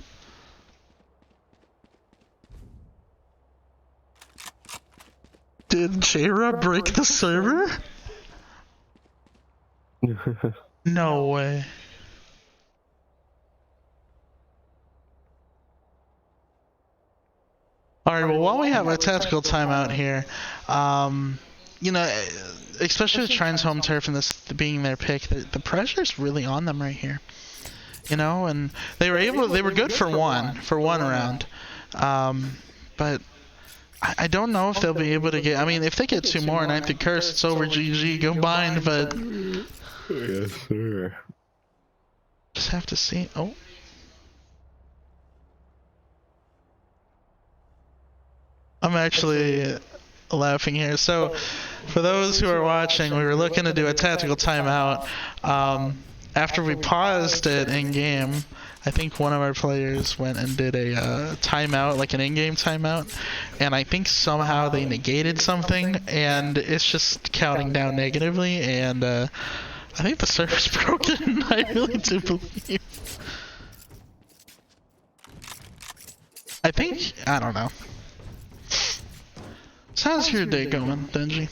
Did J-Rob break the server? No way. Alright, well, while we have a tactical timeout here, you know, especially with Trine's home turf and this being their pick, the pressure's really on them right here. You know, and they were good for one round. But I don't know if they'll be able to get, I mean, if they get two more and I think Curse, it's over, GG, go bind, but. Yes, sir. Just have to see. Oh. I'm actually laughing here. So, for those who are watching, we were looking to do a tactical timeout. After we paused it in game, I think one of our players went and did a timeout, like an in-game timeout, and I think somehow they negated something, and it's just counting down negatively, and I think the server's broken. I really do believe. I don't know. So how's your day going, Denji?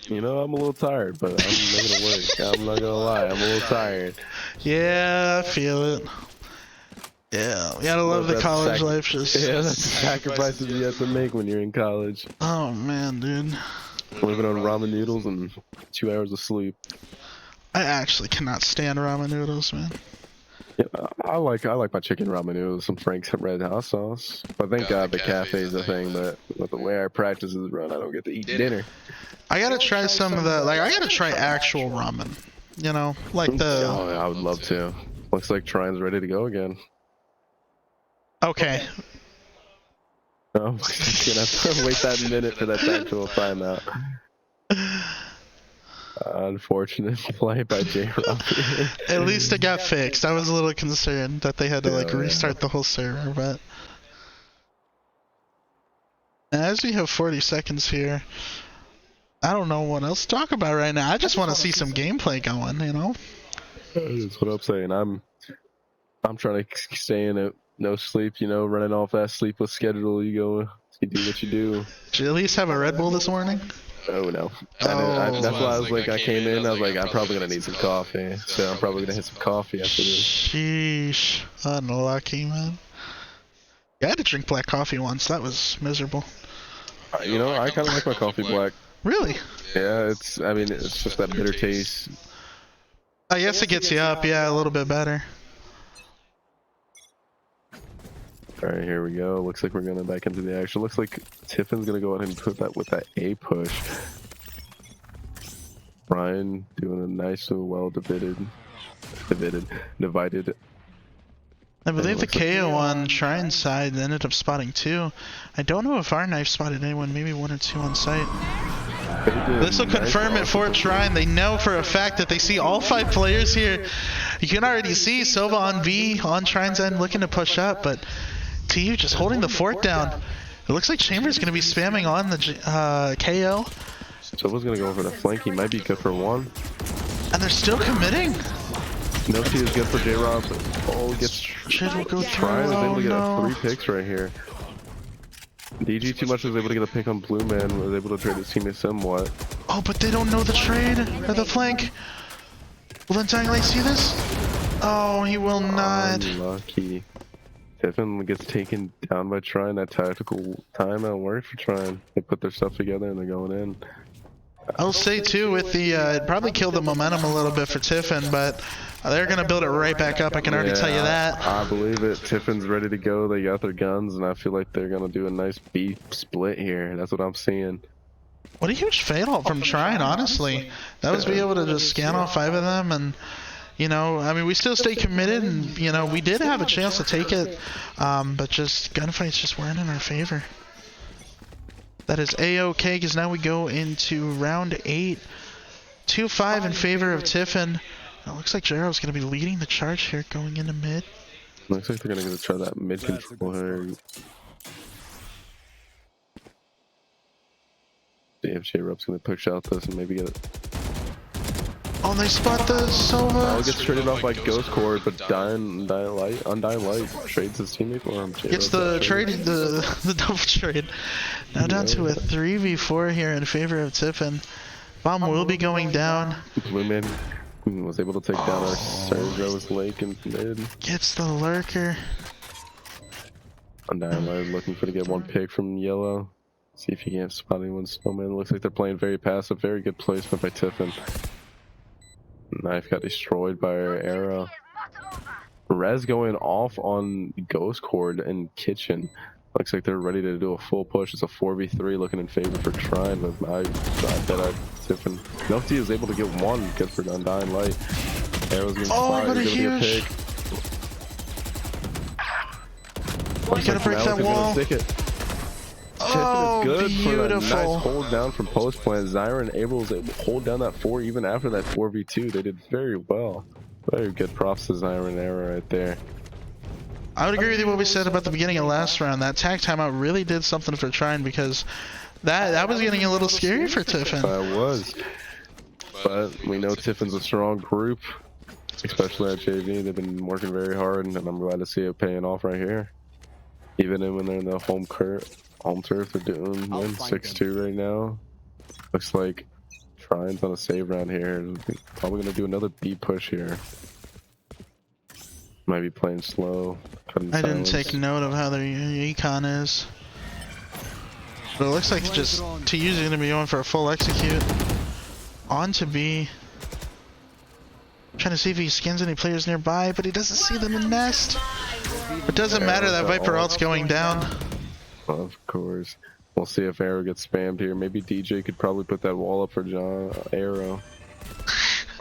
You know, I'm a little tired, but I'm making it work. I'm not gonna lie, I'm a little tired. Yeah, I feel it. Yeah, you gotta love the college life. Just yeah, that's the sacrifices you have to make when you're in college. Oh man, dude. Living on ramen noodles and 2 hours of sleep. I actually cannot stand ramen noodles, man. Yeah, I like my chicken ramen noodles, some Frank's red hot sauce. But thank God the cafe's a thing. But with the way our practice is run, I don't get to eat dinner. I gotta try some of the I gotta try actual ramen. You know, like the. Oh, I would love to. Looks like Trine's ready to go again. Okay. Oh, gonna have to wait that minute for that actual timeout. Unfortunate play by J-Rob. At least it got fixed. I was a little concerned that they had to restart the whole server, but as we have 40 seconds here, I don't know what else to talk about right now. I just want to see some gameplay going, you know? That's what I'm saying. I'm trying to stay in it, no sleep, you know, running off that sleepless schedule. You go, you do what you do. Did you at least have a Red Bull this morning? Oh no. Oh. That's why I was like, I came in, I was like, I'm probably gonna need some coffee. So I'm probably gonna hit some coffee after this. Sheesh. Unlucky, man. Yeah, I had to drink black coffee once. That was miserable. You know, I kind of like my coffee black. Really? Yeah, I mean, it's just that bitter taste. I guess it gets you up, yeah, a little bit better. Alright, here we go. Looks like we're going back into the action. Looks like Tiffin's gonna go ahead and put that with that A push. Ryan doing a nice and well divided. I believe the KO on Trine's side ended up spotting 2. I don't know if our knife spotted anyone, maybe 1 or 2 on site. This will confirm it for Trine. They know for a fact that they see all 5 players here. You can already see Sova on B, on Trine's end, looking to push up, but TU just holding the fort down. It looks like Chamber's going to be spamming on the KO. Sova's gonna go for the flank. He might be good for 1. And they're still committing. No T is good for J-Rob. Oh, gets Shit will go through. Trine is able to get no. 3 picks right here. DG too much was able to get a pick on Blue Man, was able to trade his teammate somewhat. Oh, but they don't know the trade or the flank. Will Undying Light see this? Oh, he will not. Unlucky. Tiffin gets taken down by Trine. That tactical timeout worked for Trine. They put their stuff together and they're going in. I'll say too, with the it probably killed the momentum a little bit for Tiffin, but they're gonna build it right back up. I can already tell you that. I believe it. Tiffin's ready to go. They got their guns, and I feel like they're gonna do a nice B split here. That's what I'm seeing. What a huge fatal from Trine, honestly. That was be able to just scan off 5 of them, and you know, I mean, we still stay committed, and you know, we did have a chance to take it, but just gunfights just weren't in our favor. That is A-OK, because now we go into round 8. 2-5 in favor of Tiffin. It looks like Jero's going to be leading the charge here going into mid. Looks like they're going to try that mid control here. See if J-Rob's going to push out this and maybe get it. Oh, they spot the Sova. Oh, gets traded off by Ghost Cord, but Undying Light trades his teammate for him. Gets the trade, the double trade. Now down to a 3v4 here in favor of Tiffin. Bomb will be going down. Blue Man was able to take down our Sergio's Lake in mid. Gets the lurker. Undying Light looking for to get 1 pick from Yellow. See if he can't spot anyone. Snowman looks like they're playing very passive. Very good placement by Tiffin. Knife got destroyed by our arrow. Rez going off on Ghost Cord and Kitchen. Looks like they're ready to do a full push. It's a 4v3 looking in favor for Trine, but I bet Tiffin. Nofty is able to get 1. Good for Undying Light. Arrow's getting spotted. What a He's gonna huge... get a pick. You gotta break that wall. Oh, good beautiful. For that nice hold down from post plant. Zyron able to hold down that 4 even after that 4v2. They did very well. Very good props to Zyron Arrow right there. I would agree with you what we said about the beginning of last round. That tag timeout really did something for Trine, because that was getting a little scary for Tiffin. That was. But we know Tiffin's a strong group, especially at JV. They've been working very hard, and I'm glad to see it paying off right here. Even when they're in the home turf, they're doing 6-2 right now. Looks like Trine's on a save round here. Probably gonna do another B push here. Might be playing slow. I didn't take note of how their econ is. But it looks like just TU's gonna be going for a full execute. On to B. Trying to see if he skins any players nearby, but he doesn't see them in nest. It doesn't matter, that Viper ult's going down. Of course. We'll see if Arrow gets spammed here. Maybe DJ could probably put that wall up for Arrow.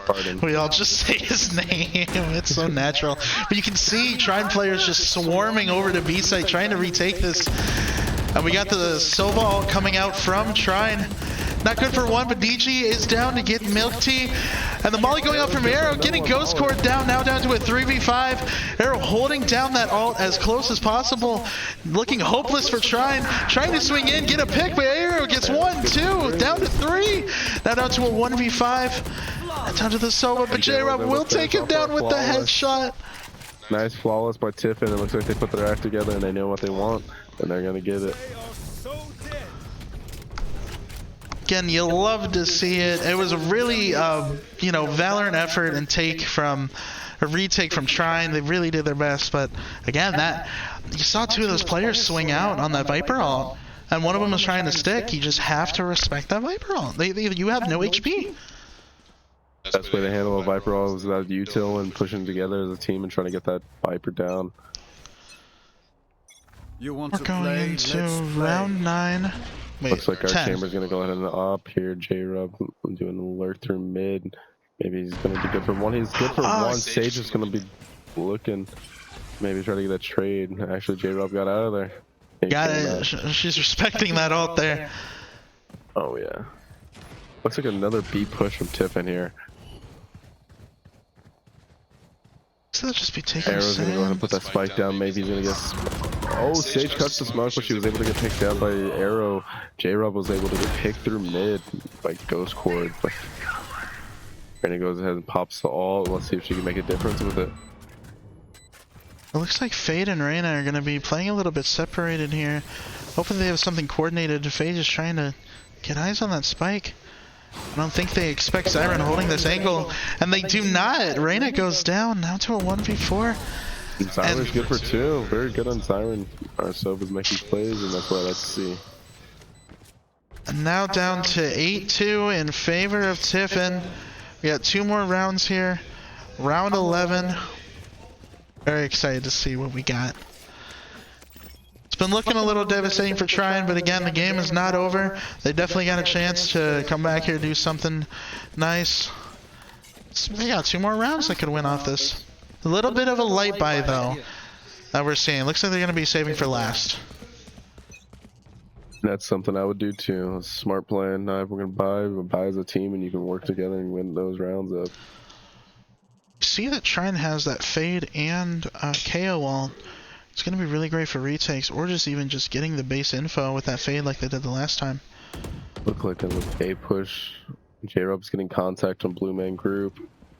Pardon. We all just say his name. It's so natural. But you can see Trine players just swarming over to B site trying to retake this. And we got the Sova ult coming out from Trine. Not good for 1, but DG is down to get Milk Tea. And the molly going out from Arrow, getting Ghost Cord down, now down to a 3v5. Arrow holding down that ult as close as possible. Looking hopeless for Trine. Trying to swing in, get a pick, but Arrow gets 1, 2, down to 3. Now down to a 1v5. And down to the Sova, but J-Rob will take him down with the headshot. Nice flawless by Tiffin. It looks like they put their act together and they know what they want, and they're gonna get it. Again, you love to see it. It was a really, you know, Valorant effort and a retake from Trine. They really did their best, but again, you saw two of those players swing out on that Viper ult, and one of them was trying to stick. You just have to respect that Viper ult. You have no HP. Best way to handle a Viper ult is that util and pushing together as a team and trying to get that Viper down. You want We're to going play? into Let's play. round 9. Wait, Looks like our 10. chamber's gonna go ahead and op here. J-Rub doing the lurk through mid. Maybe he's gonna be good for one. He's good for one. Sage is gonna be looking. Maybe try to get a trade. Actually, J-Rub got out of there. Got it. She's respecting that ult there. Oh yeah. Looks like another B push from Tiffin here. So they'll just be taking Arrow's gonna go ahead and put that spike down. Maybe he's gonna get. Oh, Sage cuts the smoke, but she was able to get picked down by Arrow. J-Rub was able to get picked through mid by Ghost Cord. But Trine goes ahead and pops the ult. Let's see if she can make a difference with it. It looks like Fade and Reyna are going to be playing a little bit separated here. Hopefully they have something coordinated. Fade is trying to get eyes on that spike. I don't think they expect Siren holding this angle, and they do not. Reyna goes down now to a 1v4. Siren's good for 2. Very good on Siren. Our Sova's making plays, and that's what I like to see. And now down to 8-2 in favor of Tiffin. We got 2 more rounds here. Round 11. Very excited to see what we got. It's been looking a little devastating for Trine, but again, the game is not over. They definitely got a chance to come back here and do something nice. They got 2 more rounds that could win off this. A little bit of a light buy, though, that we're seeing. Looks like they're going to be saving for last. That's something I would do too. Smart plan. If we're gonna buy as a team, and you can work together and win those rounds up. See that Trine has that Fade and KO ult. It's going to be really great for retakes, or just even just getting the base info with that Fade like they did the last time. Look like in the A push, J-Rub's getting contact on Blue Man Group.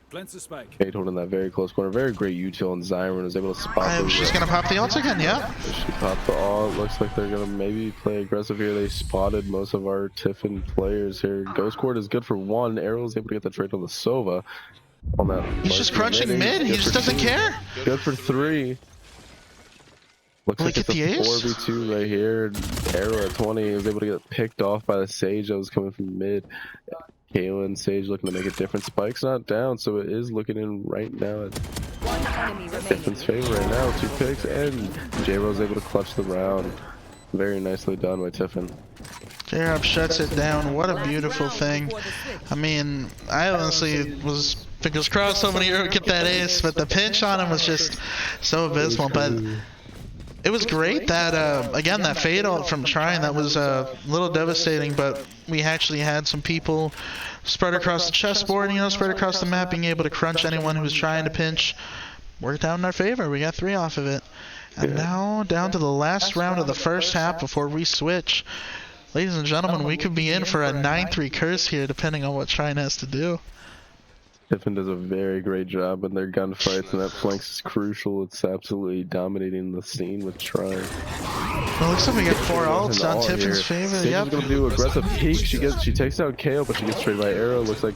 Plant the spike. Fade holding that very close corner. Very great util, and Zyron is able to spot She's going to pop the ult again, yeah. She popped the ult. Looks like they're going to maybe play aggressive here. They spotted most of our Tiffin players here. Ghost Cord is good for 1. Arrow is able to get the trade on the Sova. On that He's just crunching mid. He just doesn't care. Good for 3. Looks like it's a 4v2 right here. Arrow at 20 is able to get picked off by the Sage that was coming from mid. KO and Sage looking to make a difference. Spike's not down, so it is looking in right now at Tiffin's favor right now. 2 picks, and J-Ro's able to clutch the round. Very nicely done by Tiffin. J-Rob shuts it down. What a beautiful thing. I mean, I honestly was fingers crossed so many would get that ace, but the pinch on him was just so abysmal. But it was great that, again, that Fade ult from Trine, that was a little devastating, but we actually had some people spread across the chessboard, you know, spread across the map, being able to crunch anyone who was trying to pinch. Worked out in our favor. We got 3 off of it. And now down to the last round of the first half before we switch. Ladies and gentlemen, we could be in for a 9-3 curse here, depending on what Trine has to do. Tiffin does a very great job in their gunfights, and that flanks is crucial. It's absolutely dominating the scene with Trine. Well, looks like we get 4 ults on Tiffin's favor. Sage Yep. is gonna do aggressive peek. She takes out KO, but she gets traded by Arrow. Looks like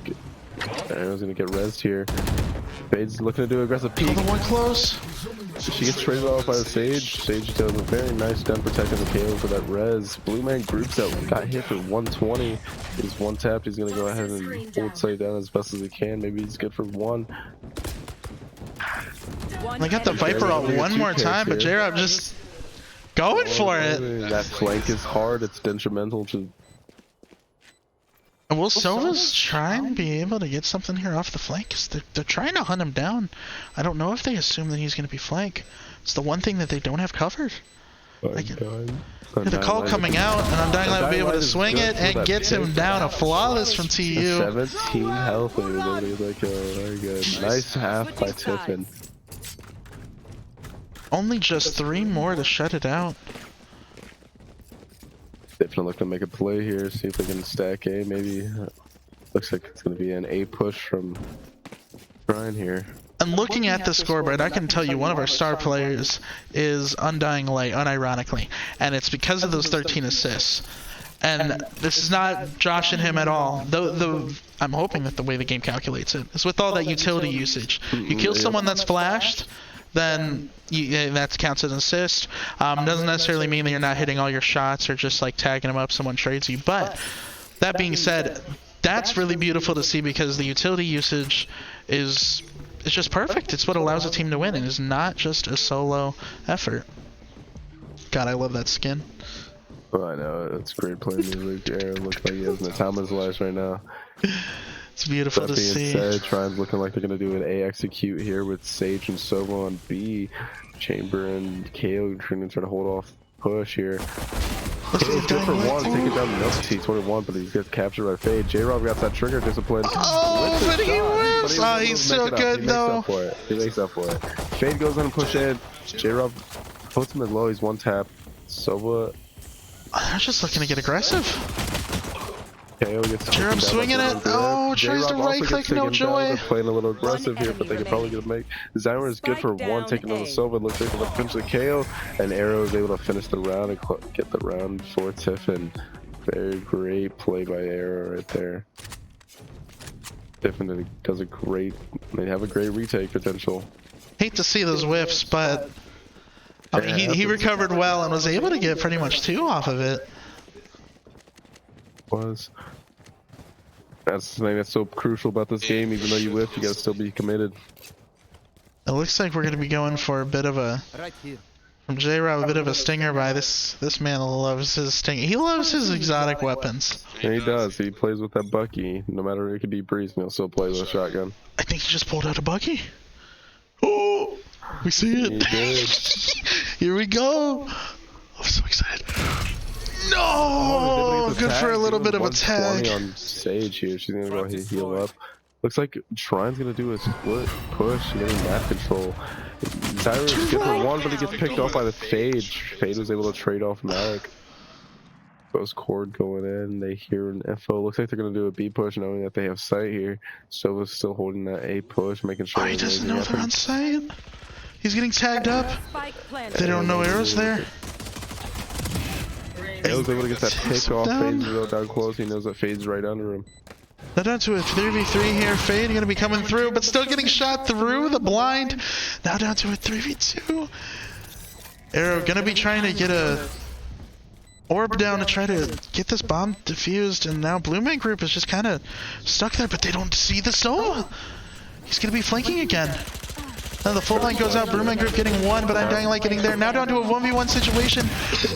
Arrow's gonna get rezzed here. Fade's looking to do aggressive peek. Another one close. She gets traded off by the Sage. Sage does a very nice gun protecting the KO for that res. Blue Man Groups that got hit for 120. He's one tapped. He's gonna go ahead and hold sight down as best as he can. Maybe he's good for 1. I got the Viper ult one more time, but J-Rob just going for it. That flank is hard. It's detrimental to. Will Sova's Trine be able to get something here off the flank? 'Cause they're trying to hunt him down. I don't know if they assume that he's going to be flank. It's the one thing that they don't have covered. The call coming out, and Undying Light will be able to swing it and gets him down. A flawless from TU. 17 health. Like, very good. Nice half by Tiffin. Only just 3 more to shut it out. Definitely looking to make a play here, see if they can stack A. Maybe looks like it's going to be an A push from Trine here. And looking at the scoreboard, I can tell you one of our star players is Undying Light, unironically, and it's because of those 13 assists. And this is not joshing him at all. I'm hoping that the way the game calculates it is with all that utility usage. You kill someone that's flashed, then that counts as an assist. Doesn't necessarily mean that you're not hitting all your shots or just like tagging them up, someone trades you. But that being said, that's really beautiful to see because the utility usage is just perfect. It's what allows a team to win, and is not just a solo effort. God, I love that skin. Oh, I know, it's great play music. Aaron looks like he has the time of his life right now. It's beautiful to see. That being said, Trine's looking like they're going to do an A execute here with Sage and Sova on B. Chamber and KO trying to hold off push here. He's good for one, taking down the next T21, but he gets captured by Fade. J-Rob got that trigger discipline. Oh, but he whips! Oh, he's so good though. He makes up for it. Fade goes in and push in. J-Rob puts him in low, he's one tap. Sova. They're just looking to get aggressive. KO gets J-Rob swinging it. Oh, tries to right click, no joy. Playing a little aggressive here, but they could probably get a make. Zymer is good for one, taking on the Sova. Looks like they'll finish the KO, and Arrow is able to finish the round and get the round for Tiffin. Very great play by Arrow right there. Tiffin does a great. They have a great retake potential. Hate to see those whiffs, but I mean, he recovered well and was able to get pretty much 2 off of it. That's the thing that's so crucial about this game. Even though you whiff, you gotta still be committed. It looks like we're gonna be going for a bit of a from J-Rob, a bit of a stinger by this man loves his sting. He loves his exotic weapons. Yeah, he does. He plays with that Bucky. No matter it could be Breeze, he'll still play with a shotgun. I think he just pulled out a Bucky. Oh, we see it. He did. Here we go. I'm so excited. No! Good for a little bit of a tag. On Sage here. She's gonna go ahead and heal up. Looks like Trine's gonna do a split push, getting map control. Cyrus gets for one, but he gets picked off by the Fade. Fade was able to trade off Malik. Goes Cord going in. They hear an FO. Looks like they're gonna do a B push, knowing that they have sight here. Sova's still holding that A push, making sure. Oh, he doesn't know they're on sight. He's getting tagged up. They don't know Arrow's there. Arrow's able to get that pick off. Fade's real down close. He knows that Fade's right under him. Now down to a 3v3 here. Fade gonna be coming through, but still getting shot through the blind. Now down to a 3v2. Arrow gonna be trying to get a orb down to try to get this bomb defused, and now Blue Man Group is just kind of stuck there, but they don't see the Sova. He's gonna be flanking again. Now the full line goes out, Blue Man Group getting 1, but Undying Light getting there. Now down to a 1v1 situation.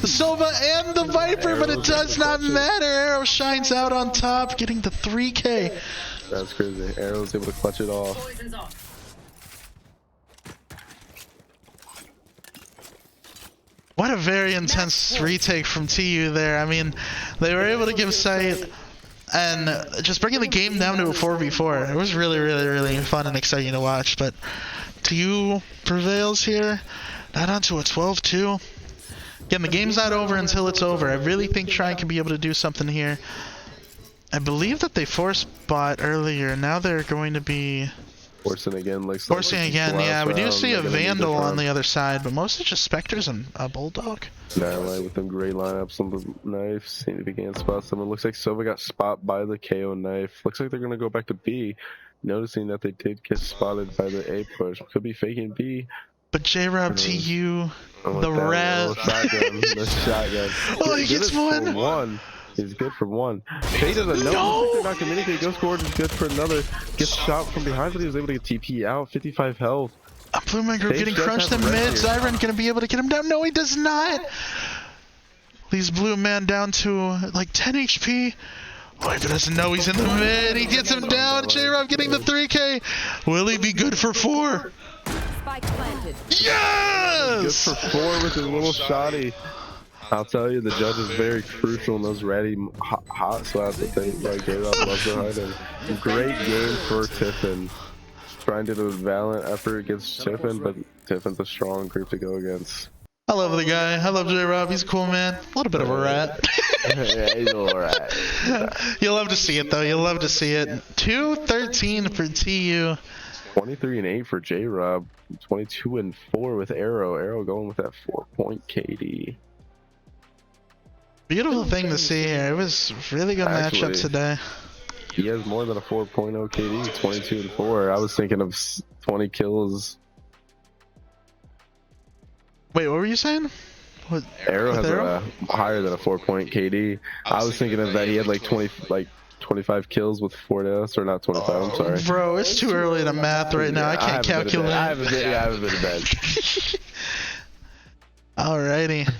The Sova and the Viper, but it does not matter. Arrow shines out on top, getting the 3K. That's crazy. Arrow's able to clutch it off. What a very intense retake from TU there. I mean, they were able to give sight and just bringing the game down to a 4v4. It was really, really, really fun and exciting to watch, but TU prevails here. Now down to a 12-2. Again, the game's not over until it's over. I really think Trine can be able to do something here. I believe that they forced bot earlier. Now they're going to be forcing again. Forcing again, yeah. We do see a Vandal on the other side, but mostly just Spectres and a Bulldog. Like with them great lineups on the knife. Seem to be getting spot someone. Looks like Sova got spot by the KO knife. Looks like they're going to go back to B. Noticing that they did get spotted by the A push. Could be faking B. But J-Rob TU, the rat. The shotgun. Oh, he gets one. He's good for one. Fade doesn't know. They're not communicating. Ghost Cord is good for another. Gets shot from behind, but he was able to get TP out. 55 health. Blue Man Group getting crunched in mid. Zyron gonna be able to get him down. No, he does not. Leaves Blue Man down to like 10 HP. Oh, he doesn't know he's in the mid. He gets him down. J-Rob getting the 3K. Will he be good for 4? Yes! Good for 4 with his little shotty. I'll tell you, the judge is very crucial in those ratty hot slaps that they like. J-Rob loves to hide in. Great game for Tiffin. Trying to do a valiant effort against Tiffin, but Tiffin's a strong group to go against. I love the guy. I love J-Rob. He's a cool man. A little bit of a rat. Yeah, he's a little rat. You'll love to see it, though. You'll love to see it. 2-13 for TU. 23-8 for J-Rob. 22-4 with Arrow. Arrow going with that 4-point KD. Beautiful thing to see here. It was really good matchup Actually, today. He has more than a 4.0 KD, 22 and 4. I was thinking of 20 kills. Wait, what were you saying? What, Arrow with has Arrow? a higher than a 4-point KD. I was thinking of that he had like 25 kills with 4 deaths, or not 25. I'm sorry. Bro, it's too early to math right now. I can't calculate. I haven't been to bed. Alrighty.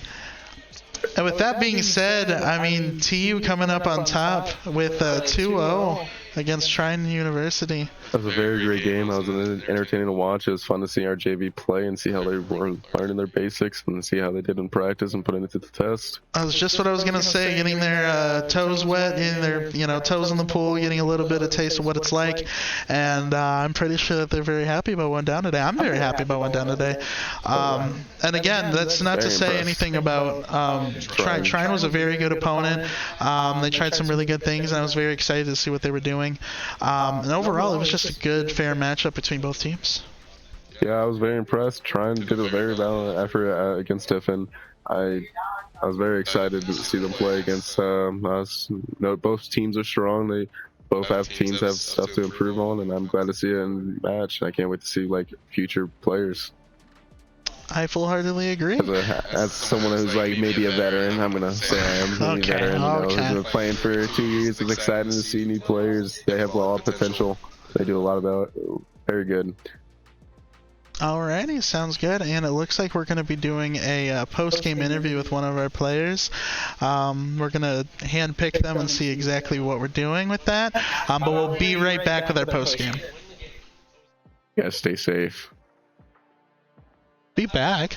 And with that being said, I mean, TU coming up on top with 2-0 against Trine University. That was a very great game. It was entertaining to watch. It was fun to see our JV play and see how they were learning their basics and see how they did in practice and putting it to the test. That was just what I was gonna say. Getting their toes wet, getting their toes in the pool, getting a little bit of taste of what it's like, and I'm pretty sure that they're very happy about one down today. I'm very happy about one down today. And again, that's not to say anything about Trine. Trine was a very good opponent. They tried some really good things, and I was very excited to see what they were doing. And overall, it was just a good, fair matchup between both teams. Yeah, I was very impressed. Trine did a very valiant effort against Tiffin. I was very excited to see them play against us. Both teams are strong. Both teams have stuff to improve on, and I'm glad to see it in match. I can't wait to see like future players. I full-heartedly agree. As someone who's like maybe a veteran, I'm gonna say I am a veteran. Who's been playing for 2 years. It's exciting to see new players. They have a lot of potential. They do a lot about it. Very good. Alrighty, sounds good. And it looks like we're going to be doing a post-game interview with one of our players. We're going to hand-pick them and see exactly what we're doing with that. But we'll be right back with our post-game. Yeah, stay safe. Be back.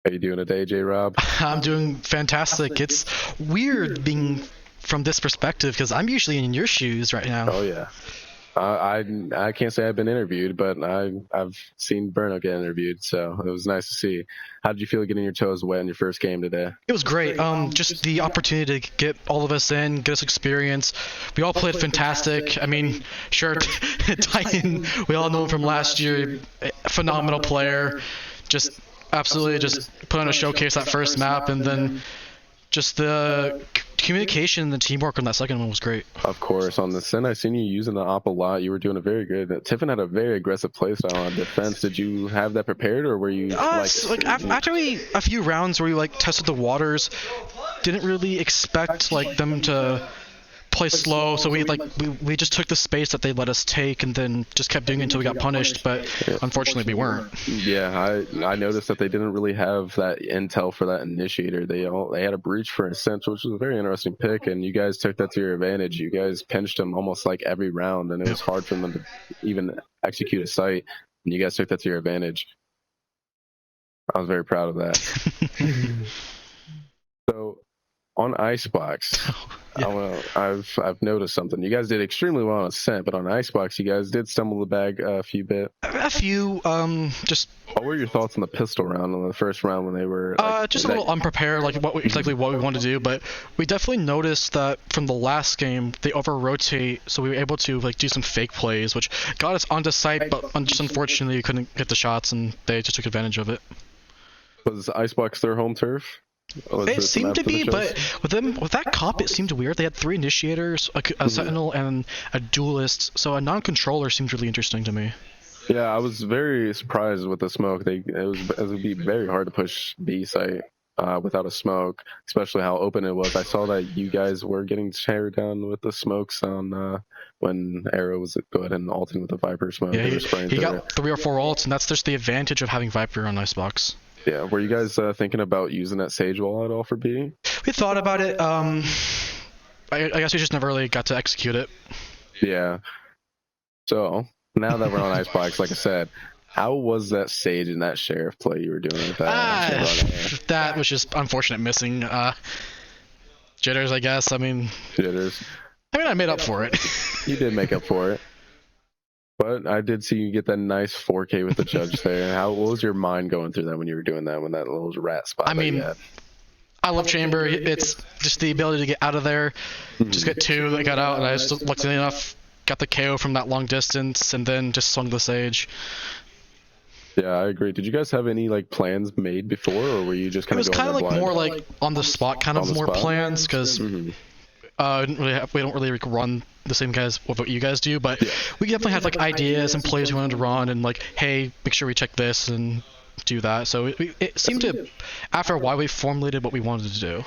How you doing today, J-Rob? I'm doing fantastic. It's weird being from this perspective because I'm usually in your shoes right now. Oh yeah. I can't say I've been interviewed, but I've seen Burno get interviewed, so it was nice to see. How did you feel getting your toes wet in your first game today? It was great. Just the opportunity to get all of us in, get us experience. We all played fantastic. I mean, sure, Titan, we all know him from last year, phenomenal player. Just absolutely just put on a showcase that first map, and then just the communication and the teamwork on that second one was great. Of course. On the Sin, I seen you using the op a lot. You were doing a very good. Tiffin had a very aggressive playstyle on defense. Did you have that prepared, or were you after a few rounds where we tested the waters, didn't really expect them to play slow, so we just took the space that they let us take and then just kept doing it until we got punished, but unfortunately we weren't. Yeah, I noticed that they didn't really have that intel for that initiator. They had a breach for Ascent, which was a very interesting pick, and you guys took that to your advantage. You guys pinched them almost like every round, and it was hard for them to even execute a sight, and you guys took that to your advantage. I was very proud of that. So, on Icebox, I've noticed something. You guys did extremely well on Ascent, but on Icebox, you guys did stumble the bag a few bit. A few, just. What were your thoughts on the pistol round, on the first round when they were? Just a little unprepared, like exactly what we wanted to do, but we definitely noticed that from the last game they over-rotate, so we were able to like do some fake plays, which got us onto site, but just unfortunately we couldn't get the shots, and they just took advantage of it. Was Icebox their home turf? It seemed to be, but with that comp, it seemed weird. They had 3 initiators, a sentinel, and a duelist, so a non-controller seemed really interesting to me. Yeah, I was very surprised with the smoke. It would be very hard to push B site without a smoke, especially how open it was. I saw that you guys were getting teared down with the smokes on when Arrow was go ahead and ulting with the Viper smoke. Yeah, he got 3 or 4 ults, and that's just the advantage of having Viper on Icebox. Yeah, were you guys thinking about using that Sage wall at all for B? We thought about it. I guess we just never really got to execute it. Yeah. So now that we're on Icebox, like I said, how was that Sage and that Sheriff play you were doing with that? That was just unfortunate missing. Jitters, I guess. Jitters. I made up for it. You did make up for it. But I did see you get that nice 4K with the judge there. What was your mind going through that when you were doing that, when that little rat spot? I love Chamber. It's just the ability to get out of there. Just get 2 that got out, and I just luckily enough got the KO from that long distance, and then just swung the Sage. Yeah, I agree. Did you guys have any plans made before, or were you just kind of going It was blind? more like on the spot, more plans, because we don't really run the same guys what you guys do, but we definitely had ideas and plays we wanted to run, and hey, make sure we check this and do that. So it seemed to, after a while, we formulated what we wanted to do.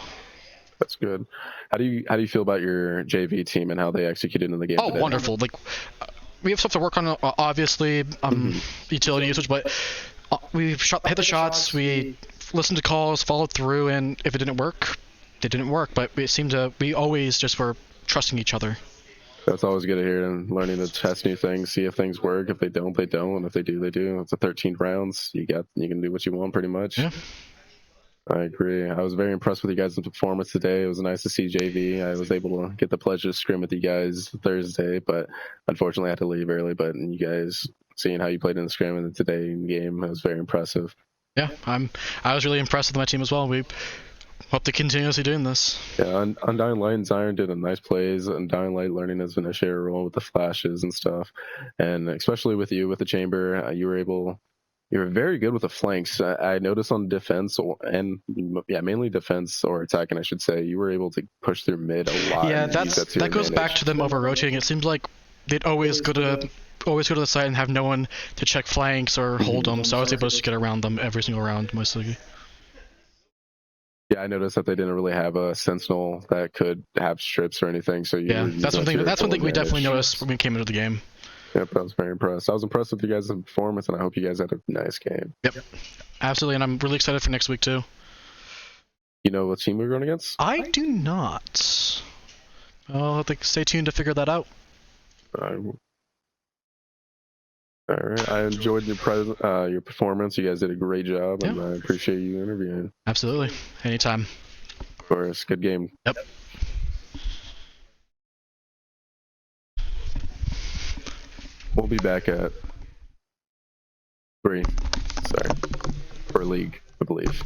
That's good. How do you feel about your JV team and how they executed in the game? Oh, wonderful! We have stuff to work on, obviously, utility usage, but we hit the shots, we listened to calls, followed through, and if it didn't work, it didn't work. But we always just were trusting each other. That's always good to hear, and learning to test new things, see if things work. If they don't, they don't, and if they do, they do. It's a 13 rounds. You can do what you want, pretty much. Yeah. I agree. I was very impressed with you guys' performance today. It was nice to see JV. I was able to get the pleasure to scrim with you guys Thursday, but unfortunately I had to leave early. But you guys, seeing how you played in the scrim and today in the game, it was very impressive. Yeah, I was really impressed with my team as well. We hope to continuously doing this. Yeah, Undying Light and Zion did a nice plays. Undying Light learning his initiator role with the flashes and stuff, and especially with you with the chamber, you were very good with the flanks. I noticed on defense mainly defense or attacking, I should say. You were able to push through mid a lot. Yeah, that goes back to them over rotating. It seems like they'd always go to the side and have no one to check flanks or hold them. So I was able to get around them every single round mostly. Yeah, I noticed that they didn't really have a sentinel that could have strips or anything. So that's one thing we definitely noticed when we came into the game. Yep, I was very impressed. I was impressed with you guys' performance, and I hope you guys had a nice game. Yep, absolutely, and I'm really excited for next week too. You know what team we're going against? I do not. I'll have to stay tuned to figure that out. All right. I enjoyed your performance. You guys did a great job, and I appreciate you interviewing. Absolutely, anytime. Of course, good game. Yep. We'll be back at 3. For League, I believe.